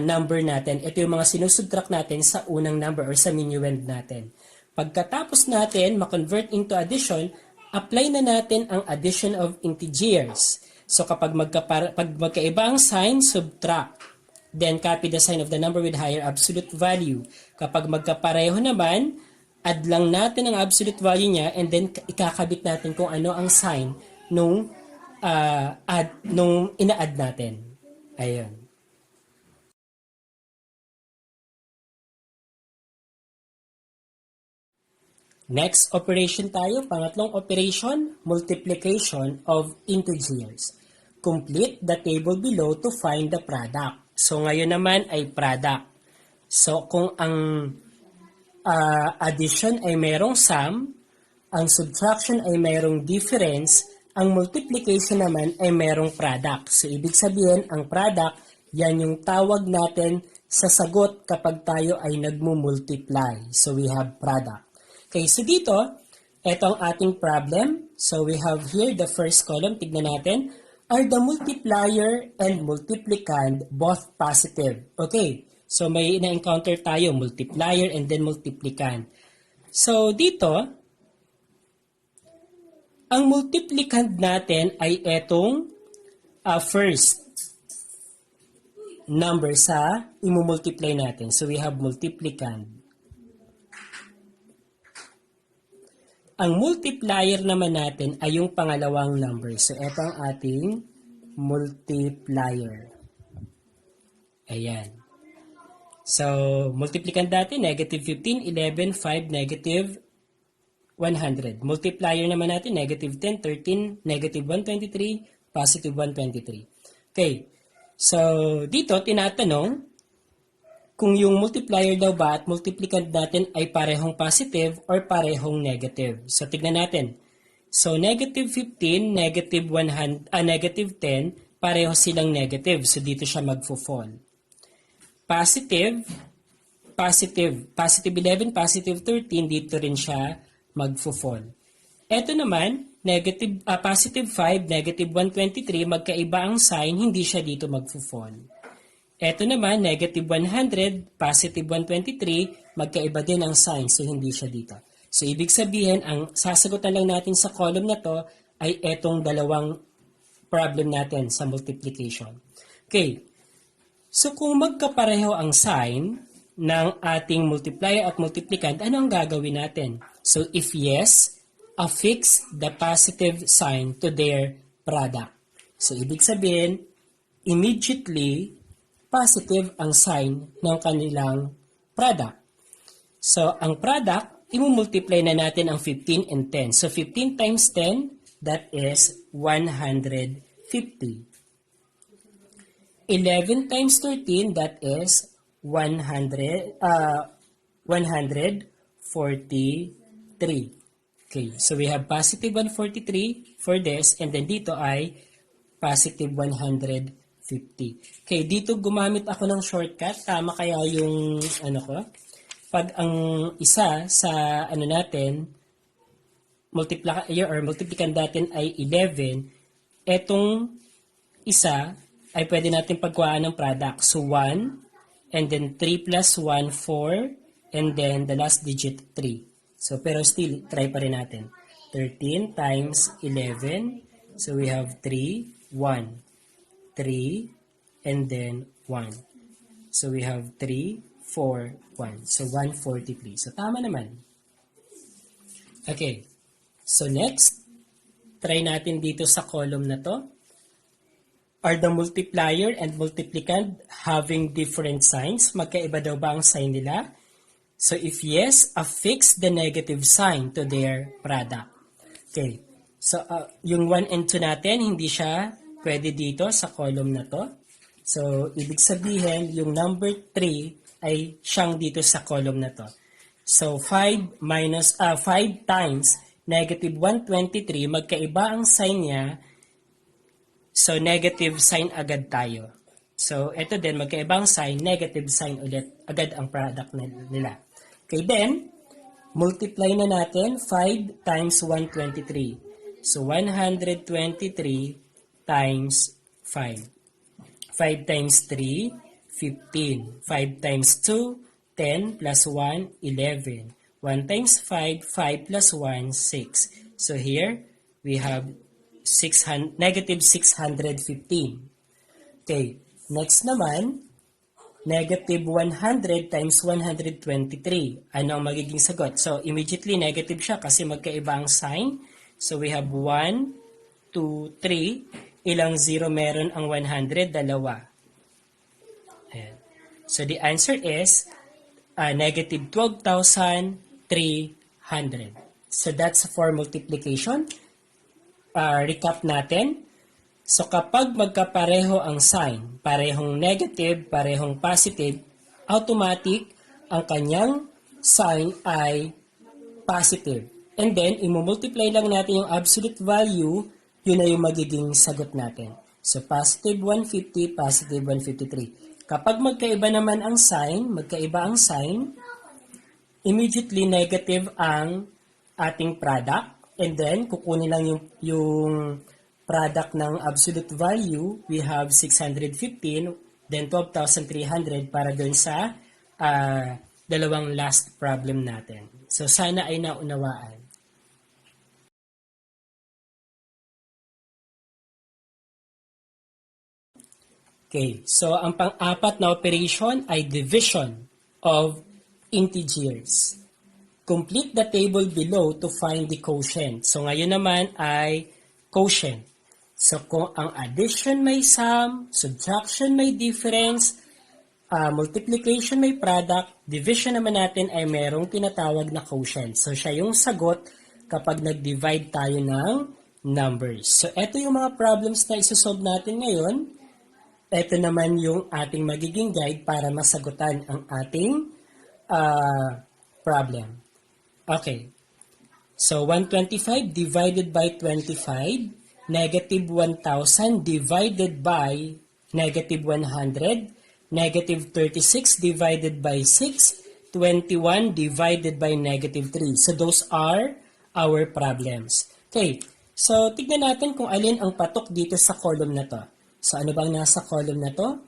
number natin. Ito yung mga sinusubtract natin sa unang number or sa minuend natin. Pagkatapos natin ma-convert into addition, apply na natin ang addition of integers. So kapag magkaiba ang sign, subtract. Then copy the sign of the number with higher absolute value. Kapag magkapareho naman, add lang natin ang absolute value niya and then ikakabit natin kung ano ang sign nung ina-add natin. Ayun. Next operation tayo, pangatlong operation, multiplication of integers. Complete the table below to find the product. So ngayon naman ay product. So kung ang addition ay merong sum, ang subtraction ay merong difference, ang multiplication naman ay merong product. So ibig sabihin, ang product, yan yung tawag natin sa sagot kapag tayo ay nagmumultiply. So we have product. Okay, so dito, ito ang ating problem. So we have here the first column. Tignan natin. Are the multiplier and multiplicand both positive? Okay, so may na-encounter tayo, multiplier and then multiplicand. So dito, ang multiplicand natin ay etong first number sa imumultiply natin. So we have multiplicand. Ang multiplier naman natin ay yung pangalawang number. So ito ang ating multiplier. Ayan. So multiplicand natin, negative 15, 11, 5, negative 100. Multiplier naman natin, negative 10, 13, negative 123, positive 123. Okay. So, dito, tinatanong kung yung multiplier daw ba at multiplicand natin ay parehong positive or parehong negative. So, tignan natin. So, negative 15, negative 100, negative 10, pareho silang negative. So, dito siya magfo-fall. Positive 11, positive 13, dito rin siya magfo-fall. Ito naman, positive 5, negative 123, magkaiba ang sign, hindi siya dito magfo-fall. Ito naman, negative 100, positive 123, magkaiba din ang sign, so hindi siya dito. So, ibig sabihin, ang sasagutan lang natin sa column na to ay etong dalawang problem natin sa multiplication. Okay. So, kung magkapareho ang sign ng ating multiplier at multiplicand, ano ang gagawin natin? So, if yes, affix the positive sign to their product. So, ibig sabihin, immediately, positive ang sign ng kanilang product. So, ang product, imumultiply na natin ang 15 and 10. So, 15 times 10, that is 150. 11 times 13, that is 143. Okay, so we have positive 143 for this, and then dito ay positive 150. Okay, dito gumamit ako ng shortcut. Tama kaya yung ko? Pag ang isa sa natin, multiplier or multiplicand natin ay 11, etong isa ay pwede natin pagkuhaan ng product. So 1, and then 3 plus 1, 4, and then the last digit 3. So, pero still, try pa rin natin. 13 times 11. So, we have 3, 1. 3, and then 1. So, we have 3, 4, 1. So, 143. So, tama naman. Okay. So, next, try natin dito sa column na to. Are the multiplier and multiplicand having different signs? Magkaiba daw ba ang sign nila? So, if yes, affix the negative sign to their product. Okay. So, yung 1 and 2 natin, hindi siya pwede dito sa column na to. So, ibig sabihin, yung number 3 ay siyang dito sa column na to. So, 5 times negative 123, magkaiba ang sign niya. So, negative sign agad tayo. So, ito din, magkaiba ang sign, negative sign ulit, agad ang product nila. Okay, then, multiply na natin 5 times 123. So, 123 times 5. 5 times 3, 15. 5 times 2, 10 plus 1, 11. 1 times 5, 5 plus 1, 6. So, here, we have negative 615. Okay, next naman, negative 100 times 123. Ano ang magiging sagot? So, immediately negative siya kasi magkaiba ang sign. So, we have 1, 2, 3. Ilang zero meron ang 100? Dalawa. Ayan. So, the answer is negative 12,300. So, that's for multiplication. Recap natin. So kapag magkapareho ang sign, parehong negative, parehong positive, automatic ang kanyang sign ay positive. And then, imumultiply lang natin yung absolute value, yun na yung magiging sagot natin. So positive 150, positive 153. Kapag magkaiba naman ang sign, immediately negative ang ating product. And then, kukunin lang yung product ng absolute value. We have 615, then 12,300 para dun sa dalawang last problem natin. So, sana ay naunawaan. Okay, so ang pang-apat na operation ay division of integers. Complete the table below to find the quotient. So ngayon naman ay quotient. So kung ang addition may sum, subtraction may difference, multiplication may product, division naman natin ay merong tinatawag na quotient. So siya yung sagot kapag nag-divide tayo ng numbers. So ito yung mga problems na isosolve natin ngayon. Ito naman yung ating magiging guide para masagutan ang ating problem. Okay. So, 125 divided by 25, negative 1,000 divided by negative 100, negative 36 divided by 6, 21 divided by negative 3. So, those are our problems. Okay. So, tignan natin kung alin ang patok dito sa column na to. So, ano bang nasa column na to?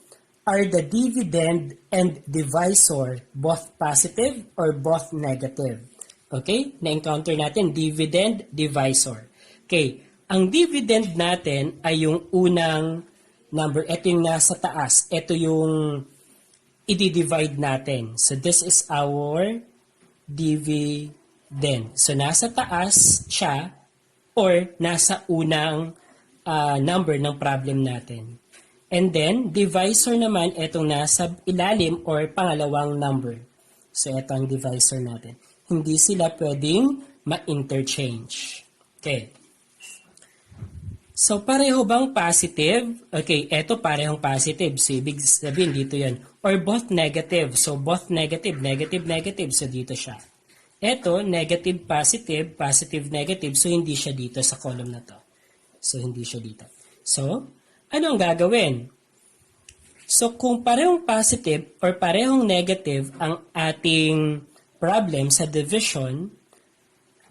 Are the dividend and divisor both positive or both negative? Okay? Na-encounter natin, dividend, divisor. Okay. Ang dividend natin ay yung unang number. Ito yung nasa taas. Ito yung i-divide natin. So, this is our dividend. So, nasa taas siya or nasa unang number ng problem natin. And then, divisor naman, itong nasa ilalim or pangalawang number. So, ito ang divisor natin. Hindi sila pwedeng ma-interchange. Okay. So, pareho bang positive? Okay, ito parehong positive. So, ibig sabihin dito yan. Or both negative. So, both negative, negative, negative. So, dito siya. Ito, negative, positive, positive, negative. So, hindi siya dito sa column na to. So, hindi siya dito. So, ano ang gagawin? So, kung parehong positive or parehong negative ang ating problem sa division,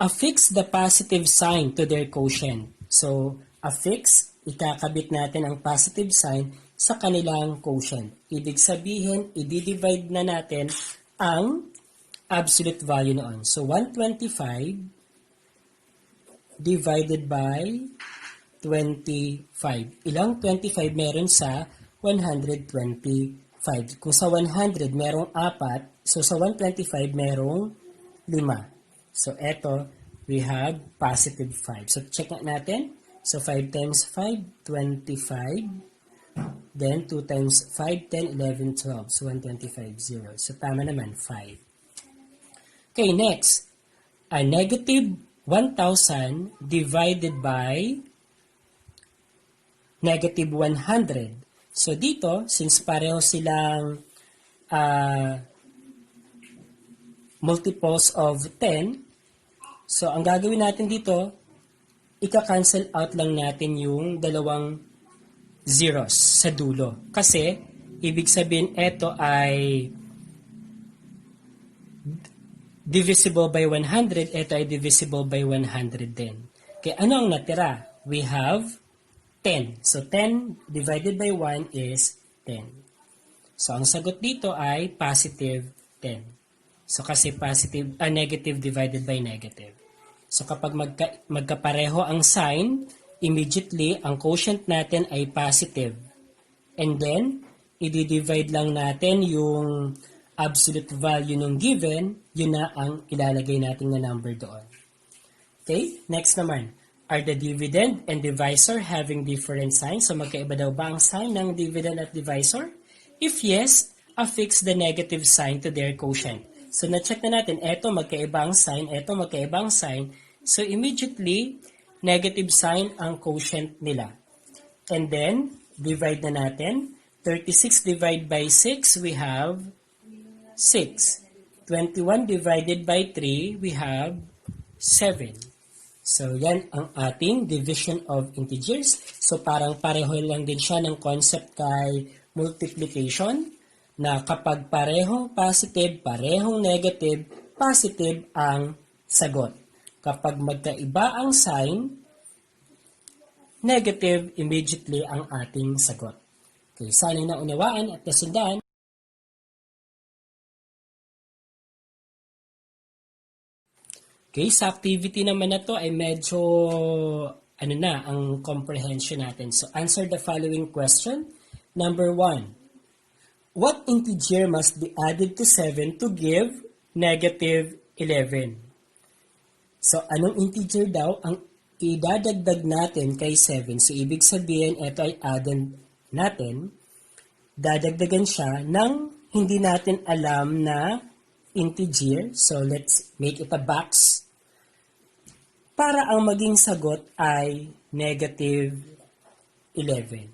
affix the positive sign to their quotient. So, affix, ikakabit natin ang positive sign sa kanilang quotient. Ibig sabihin, i-divide na natin ang absolute value noon. So, 125 divided by 25. Ilang 25 meron sa 125? Kung sa 100 merong 4, so sa 125 merong 5. So eto, we have positive 5. So check natin. So 5 times 5, 25. Then 2 times 5, 10, 11, 12. So 125, 0. So tama naman, 5. Okay, next. A negative 1,000 divided by negative 100. So dito, since pareho silang multiples of 10, so ang gagawin natin dito, ika-cancel out lang natin yung dalawang zeros sa dulo. Kasi, ibig sabihin, ito ay divisible by 100, ito ay divisible by 100 din. Okay, ano ang natira? We have 10. So, 10 divided by 1 is 10. So, ang sagot dito ay positive 10. So, kasi negative divided by negative. So, kapag magkapareho ang sign, immediately, ang quotient natin ay positive. And then, i-divide lang natin yung absolute value ng given, yun na ang ilalagay natin na number doon. Okay? Next naman. Are the dividend and divisor having different signs? So, magkaiba daw ba ang sign ng dividend at divisor? If yes, affix the negative sign to their quotient. So, na-check na natin, eto magkaiba ang sign, eto magkaiba ang sign. So, immediately, negative sign ang quotient nila. And then, divide na natin. 36 divided by 6, we have 6. 21 divided by 3, we have 7. So, yan ang ating division of integers. So, parang pareho lang din siya ng concept kay multiplication na kapag parehong positive, parehong negative, positive ang sagot. Kapag magkaiba ang sign, negative immediately ang ating sagot. Okay, sana'y naunawaan at nasundan. Okay, sa activity naman na to ay medyo ang comprehension natin. So, answer the following question. Number 1. What integer must be added to 7 to give negative 11? So, anong integer daw ang idadagdag natin kay 7? So, ibig sabihin, ito ay added natin. Dadagdagan siya ng hindi natin alam na integer. So, let's make it a box. Para ang maging sagot ay negative 11.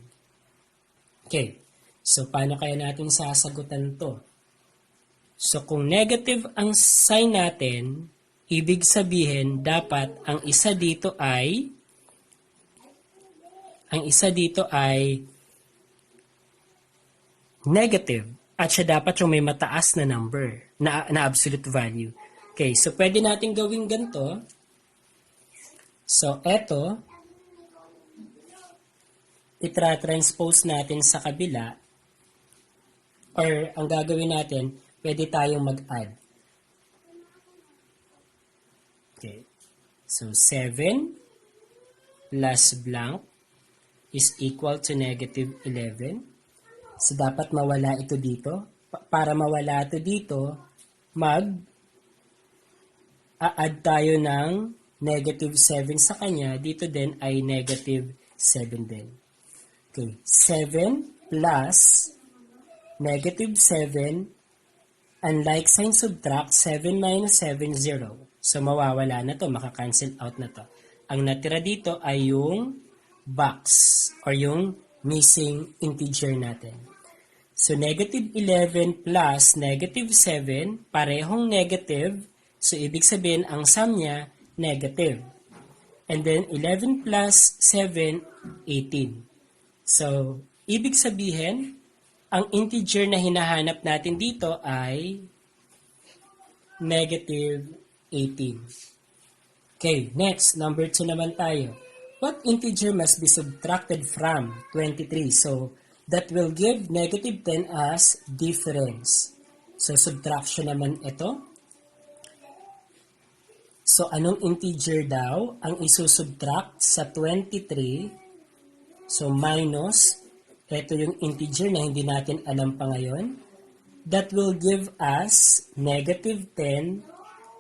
Okay. So, paano kaya natin sasagutan to? So, kung negative ang sign natin, ibig sabihin, dapat ang isa dito ay negative. At siya dapat yung may mataas na number, na absolute value. Okay, so pwede natin gawin ganito. So, eto, itra-transpose natin sa kabila. Or, ang gagawin natin, pwede tayong mag-add. Okay. So, 7 plus blank is equal to negative 11. So, dapat mawala ito dito. Para mawala ito dito, mag-add tayo ng negative 7 sa kanya. Dito din ay negative 7 din. Okay. 7 plus negative 7, unlike sign subtract, 7 minus 7, 0. So, mawawala na to, makakancel out na to. Ang natira dito ay yung box or yung missing integer natin. So, negative 11 plus negative 7, parehong negative. So, ibig sabihin, ang sum niya, negative. And then, 11 plus 7, 18. So, ibig sabihin, ang integer na hinahanap natin dito ay negative 18. Okay, next, number 2 naman tayo. What integer must be subtracted from 23? So, that will give negative 10 as difference. So, subtraction naman ito. So, anong integer daw ang isusubtract sa 23? So, minus, ito yung integer na hindi natin alam pa ngayon. That will give us negative 10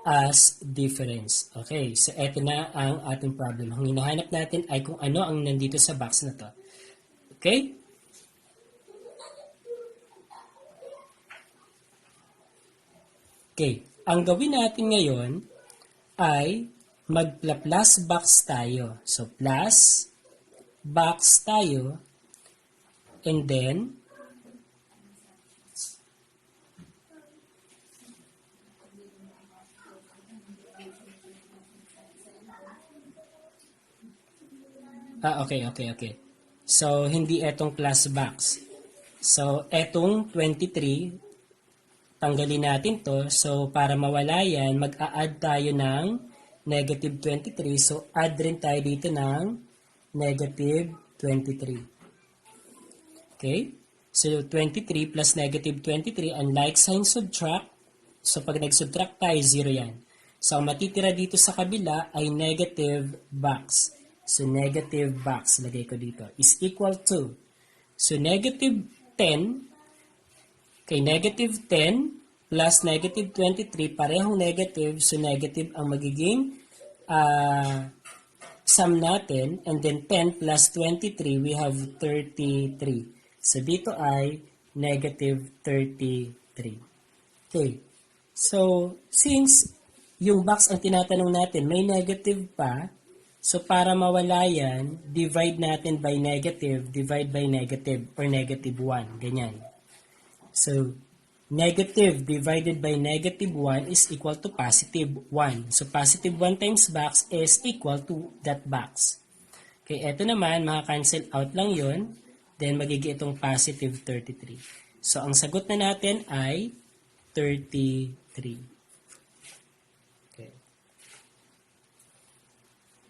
as difference. Okay, so ito na ang ating problem. Ang hinahanap natin ay kung ano ang nandito sa box na to. Okay? Okay, ang gawin natin ngayon ay magpla-plus box tayo. So, plus box tayo. And then, okay. So, hindi etong plus box. So, etong 23, tanggalin natin to. So, para mawala yan, mag-a-add tayo ng negative 23. So, add rin tayo dito ng negative 23. Okay? So, 23 plus negative 23, unlike sign subtract, so pag nag-subtract tayo, 0 yan. So, ang matitira dito sa kabila ay negative box. So, negative box, lagay ko dito, is equal to, so, negative 10, okay, negative 10 plus negative 23, parehong negative, so, negative ang magiging sum natin, and then 10 plus 23, we have 33. So, dito ay negative 33. Okay. So, since yung box ang tinatanong natin may negative pa, So para mawala yan, divide natin by negative, divide by negative, or negative 1. Ganyan. So, negative divided by negative 1 is equal to positive 1. So, positive 1 times box is equal to that box. Okay, eto naman, maka-cancel out lang yun. Then, magiging itong positive 33. So, ang sagot na natin ay 33.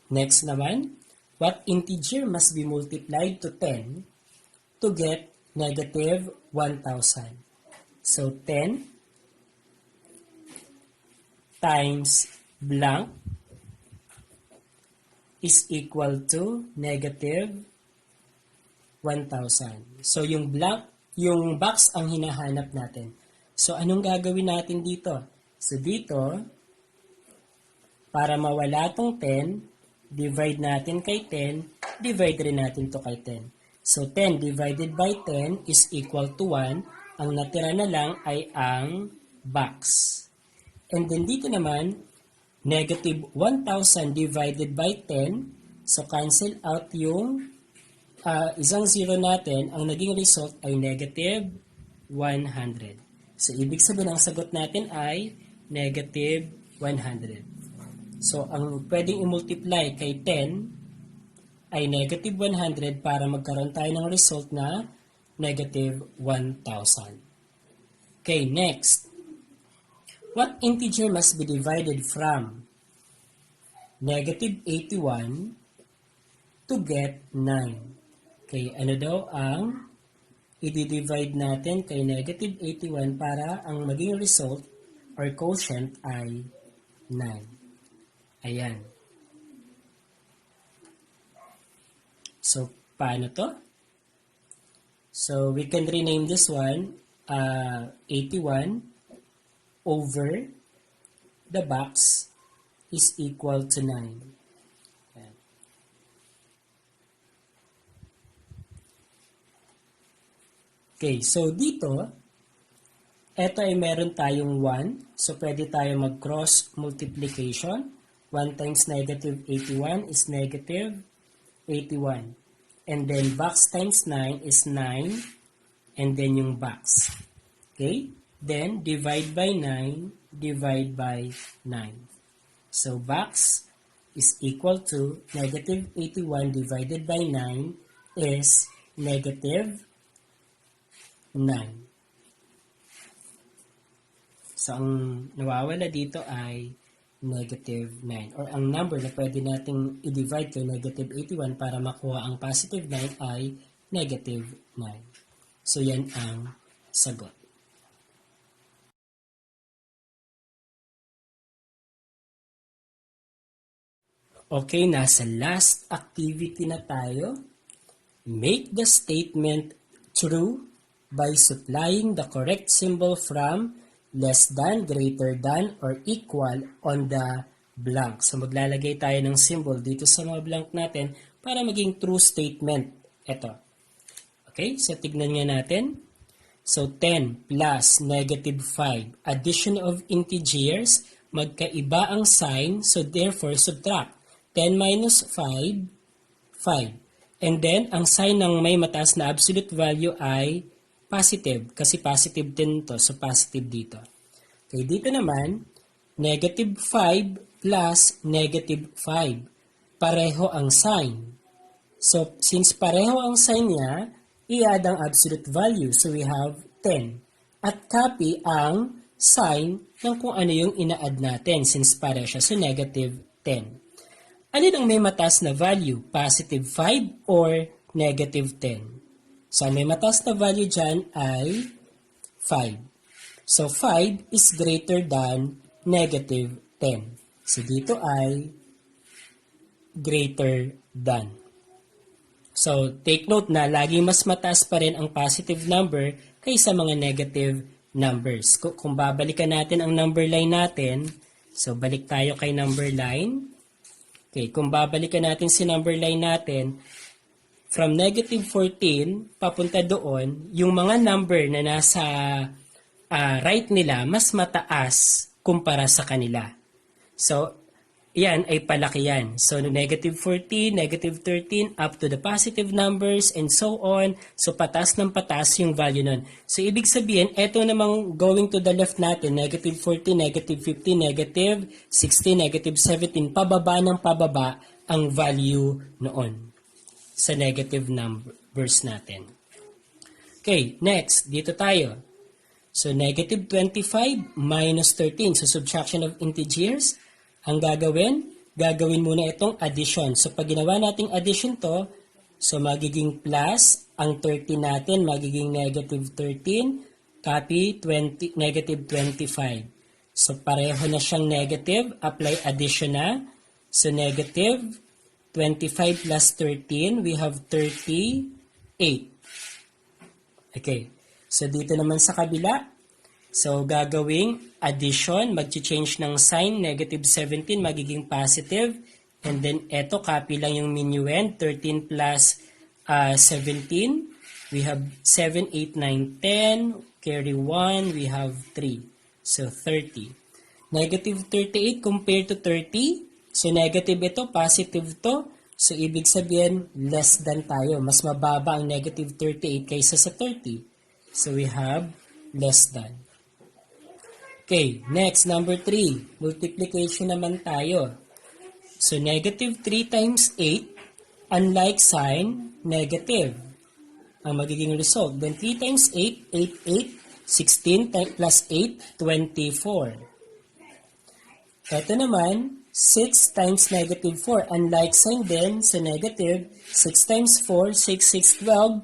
Next naman, what integer must be multiplied to 10 to get negative 1,000? So, 10 times blank is equal to negative 1,000. So, yung blank, yung box ang hinahanap natin. So, anong gagawin natin dito? So, dito, para mawala tong 10, divide natin kay 10, divide rin natin to kay 10. So, 10 divided by 10 is equal to 1. Ang natira na lang ay ang box. And then dito naman, negative 1,000 divided by 10. So, cancel out yung isang zero natin. Ang naging result ay negative 100. So, ibig sabihin ang sagot natin ay negative 100. So, ang pwedeng i-multiply kay 10 ay negative 100 para magkaroon tayo ng result na negative 1,000. Okay, next. What integer must be divided from negative 81 to get 9? Okay, ano daw ang i-divide natin kay negative 81 para ang maging result or quotient ay 9? Ayan. So, paano to? So, we can rename this one 81 over the box is equal to 9. Ayan. Okay, so dito, ito ay meron tayong 1. So, pwede tayo mag-cross multiplication. 1 times negative 81 is negative 81. And then box times 9 is 9. And then yung box. Okay? Then divide by 9, divide by 9. So box is equal to negative 81 divided by 9 is negative 9. So ang nawawala dito ay negative 9. Or ang number na pwede nating i-divide kay negative 81 para makuha ang positive 9 ay negative 9. So, yan ang sagot. Okay, nasa last activity na tayo. Make the statement true by supplying the correct symbol from less than, greater than, or equal on the blank. So, maglalagay tayo ng symbol dito sa mga blank natin para maging true statement. Ito. Okay, so tignan nga natin. So, 10 plus negative 5. Addition of integers, magkaiba ang sign, so therefore subtract. 10 minus 5, 5. And then, ang sign ng may mataas na absolute value ay positive, kasi positive din to, so positive dito. Okay, dito naman, negative 5 plus negative 5. Pareho ang sign. So, since pareho ang sign niya, i-add ang absolute value. So, we have 10. At copy ang sign ng kung ano yung ina-add natin since pareho siya. So, negative 10. Ano ang may mataas na value? Positive 5 or negative 10? So, may mataas na value dyan ay 5. So, 5 is greater than negative 10. So, dito ay greater than. So, take note na laging mas mataas pa rin ang positive number kaysa mga negative numbers. Kung babalikan natin ang number line natin, so, balik tayo kay number line. Okay, kung babalikan natin si number line natin, from negative 14, papunta doon, yung mga number na nasa right nila, mas mataas kumpara sa kanila. So, yan ay palaki yan. So, negative 14, negative 13, up to the positive numbers, and so on. So, patas ng patas yung value nun. So, ibig sabihin, eto namang going to the left natin, negative 14, negative 15, negative 16, negative 17, pababa ng pababa ang value noon sa negative numbers natin. Okay, next, dito tayo. So, negative 25 minus 13. So, subtraction of integers. Ang gagawin muna itong addition. So, pag ginawa nating addition to, so magiging plus, ang 13 natin magiging negative 13, copy negative 25. So, pareho na siyang negative, apply addition na. So, negative 25 plus 13, we have 38. Okay. So, dito naman sa kabila, so, gagawing addition, mag-change ng sign, negative 17, magiging positive. And then, eto, copy lang yung minuend, 13 plus 17. We have 7, 8, 9, 10. Carry 1, we have 3. So, 30. Negative 38 compared to 30. So, negative ito, positive to. So, ibig sabihin, less than tayo. Mas mababa ang negative 38 kaysa sa 30. So, we have less than. Okay, next, number 3. Multiplication naman tayo. So, negative 3 times 8, unlike sign, negative. Ang magiging result. Then, 3 times 8, 8, 8, 16 plus 8, 24. Ito naman, 6 times negative 4. Unlike sign din, sa negative, 6 times 4, 6, 6, 12,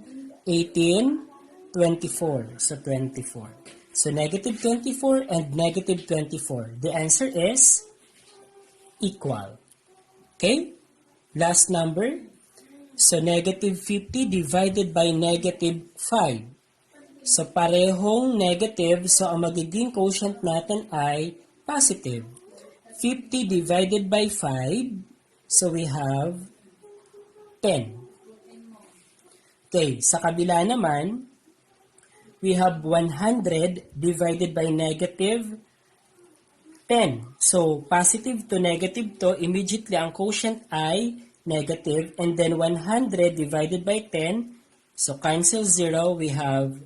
18, 24. So, 24. So, negative 24 and negative 24. The answer is equal. Okay? Last number. So, negative 50 divided by negative 5. So, parehong negative. So, ang magiging quotient natin ay positive. 50 divided by 5. So, we have 10. Okay. Sa kabila naman, we have 100 divided by negative 10. So, positive to negative to, immediately ang quotient ay negative. And then 100 divided by 10. So, cancel 0, we have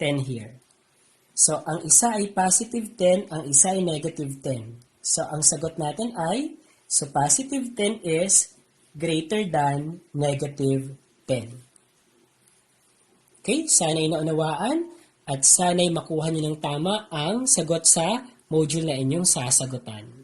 10 here. So, ang isa ay positive 10, ang isa ay negative 10. So, ang sagot natin ay, so positive 10 is greater than negative 10. Okay, sana'y naunawaan at sana'y makuha niyo ng tama ang sagot sa module na inyong sasagutan.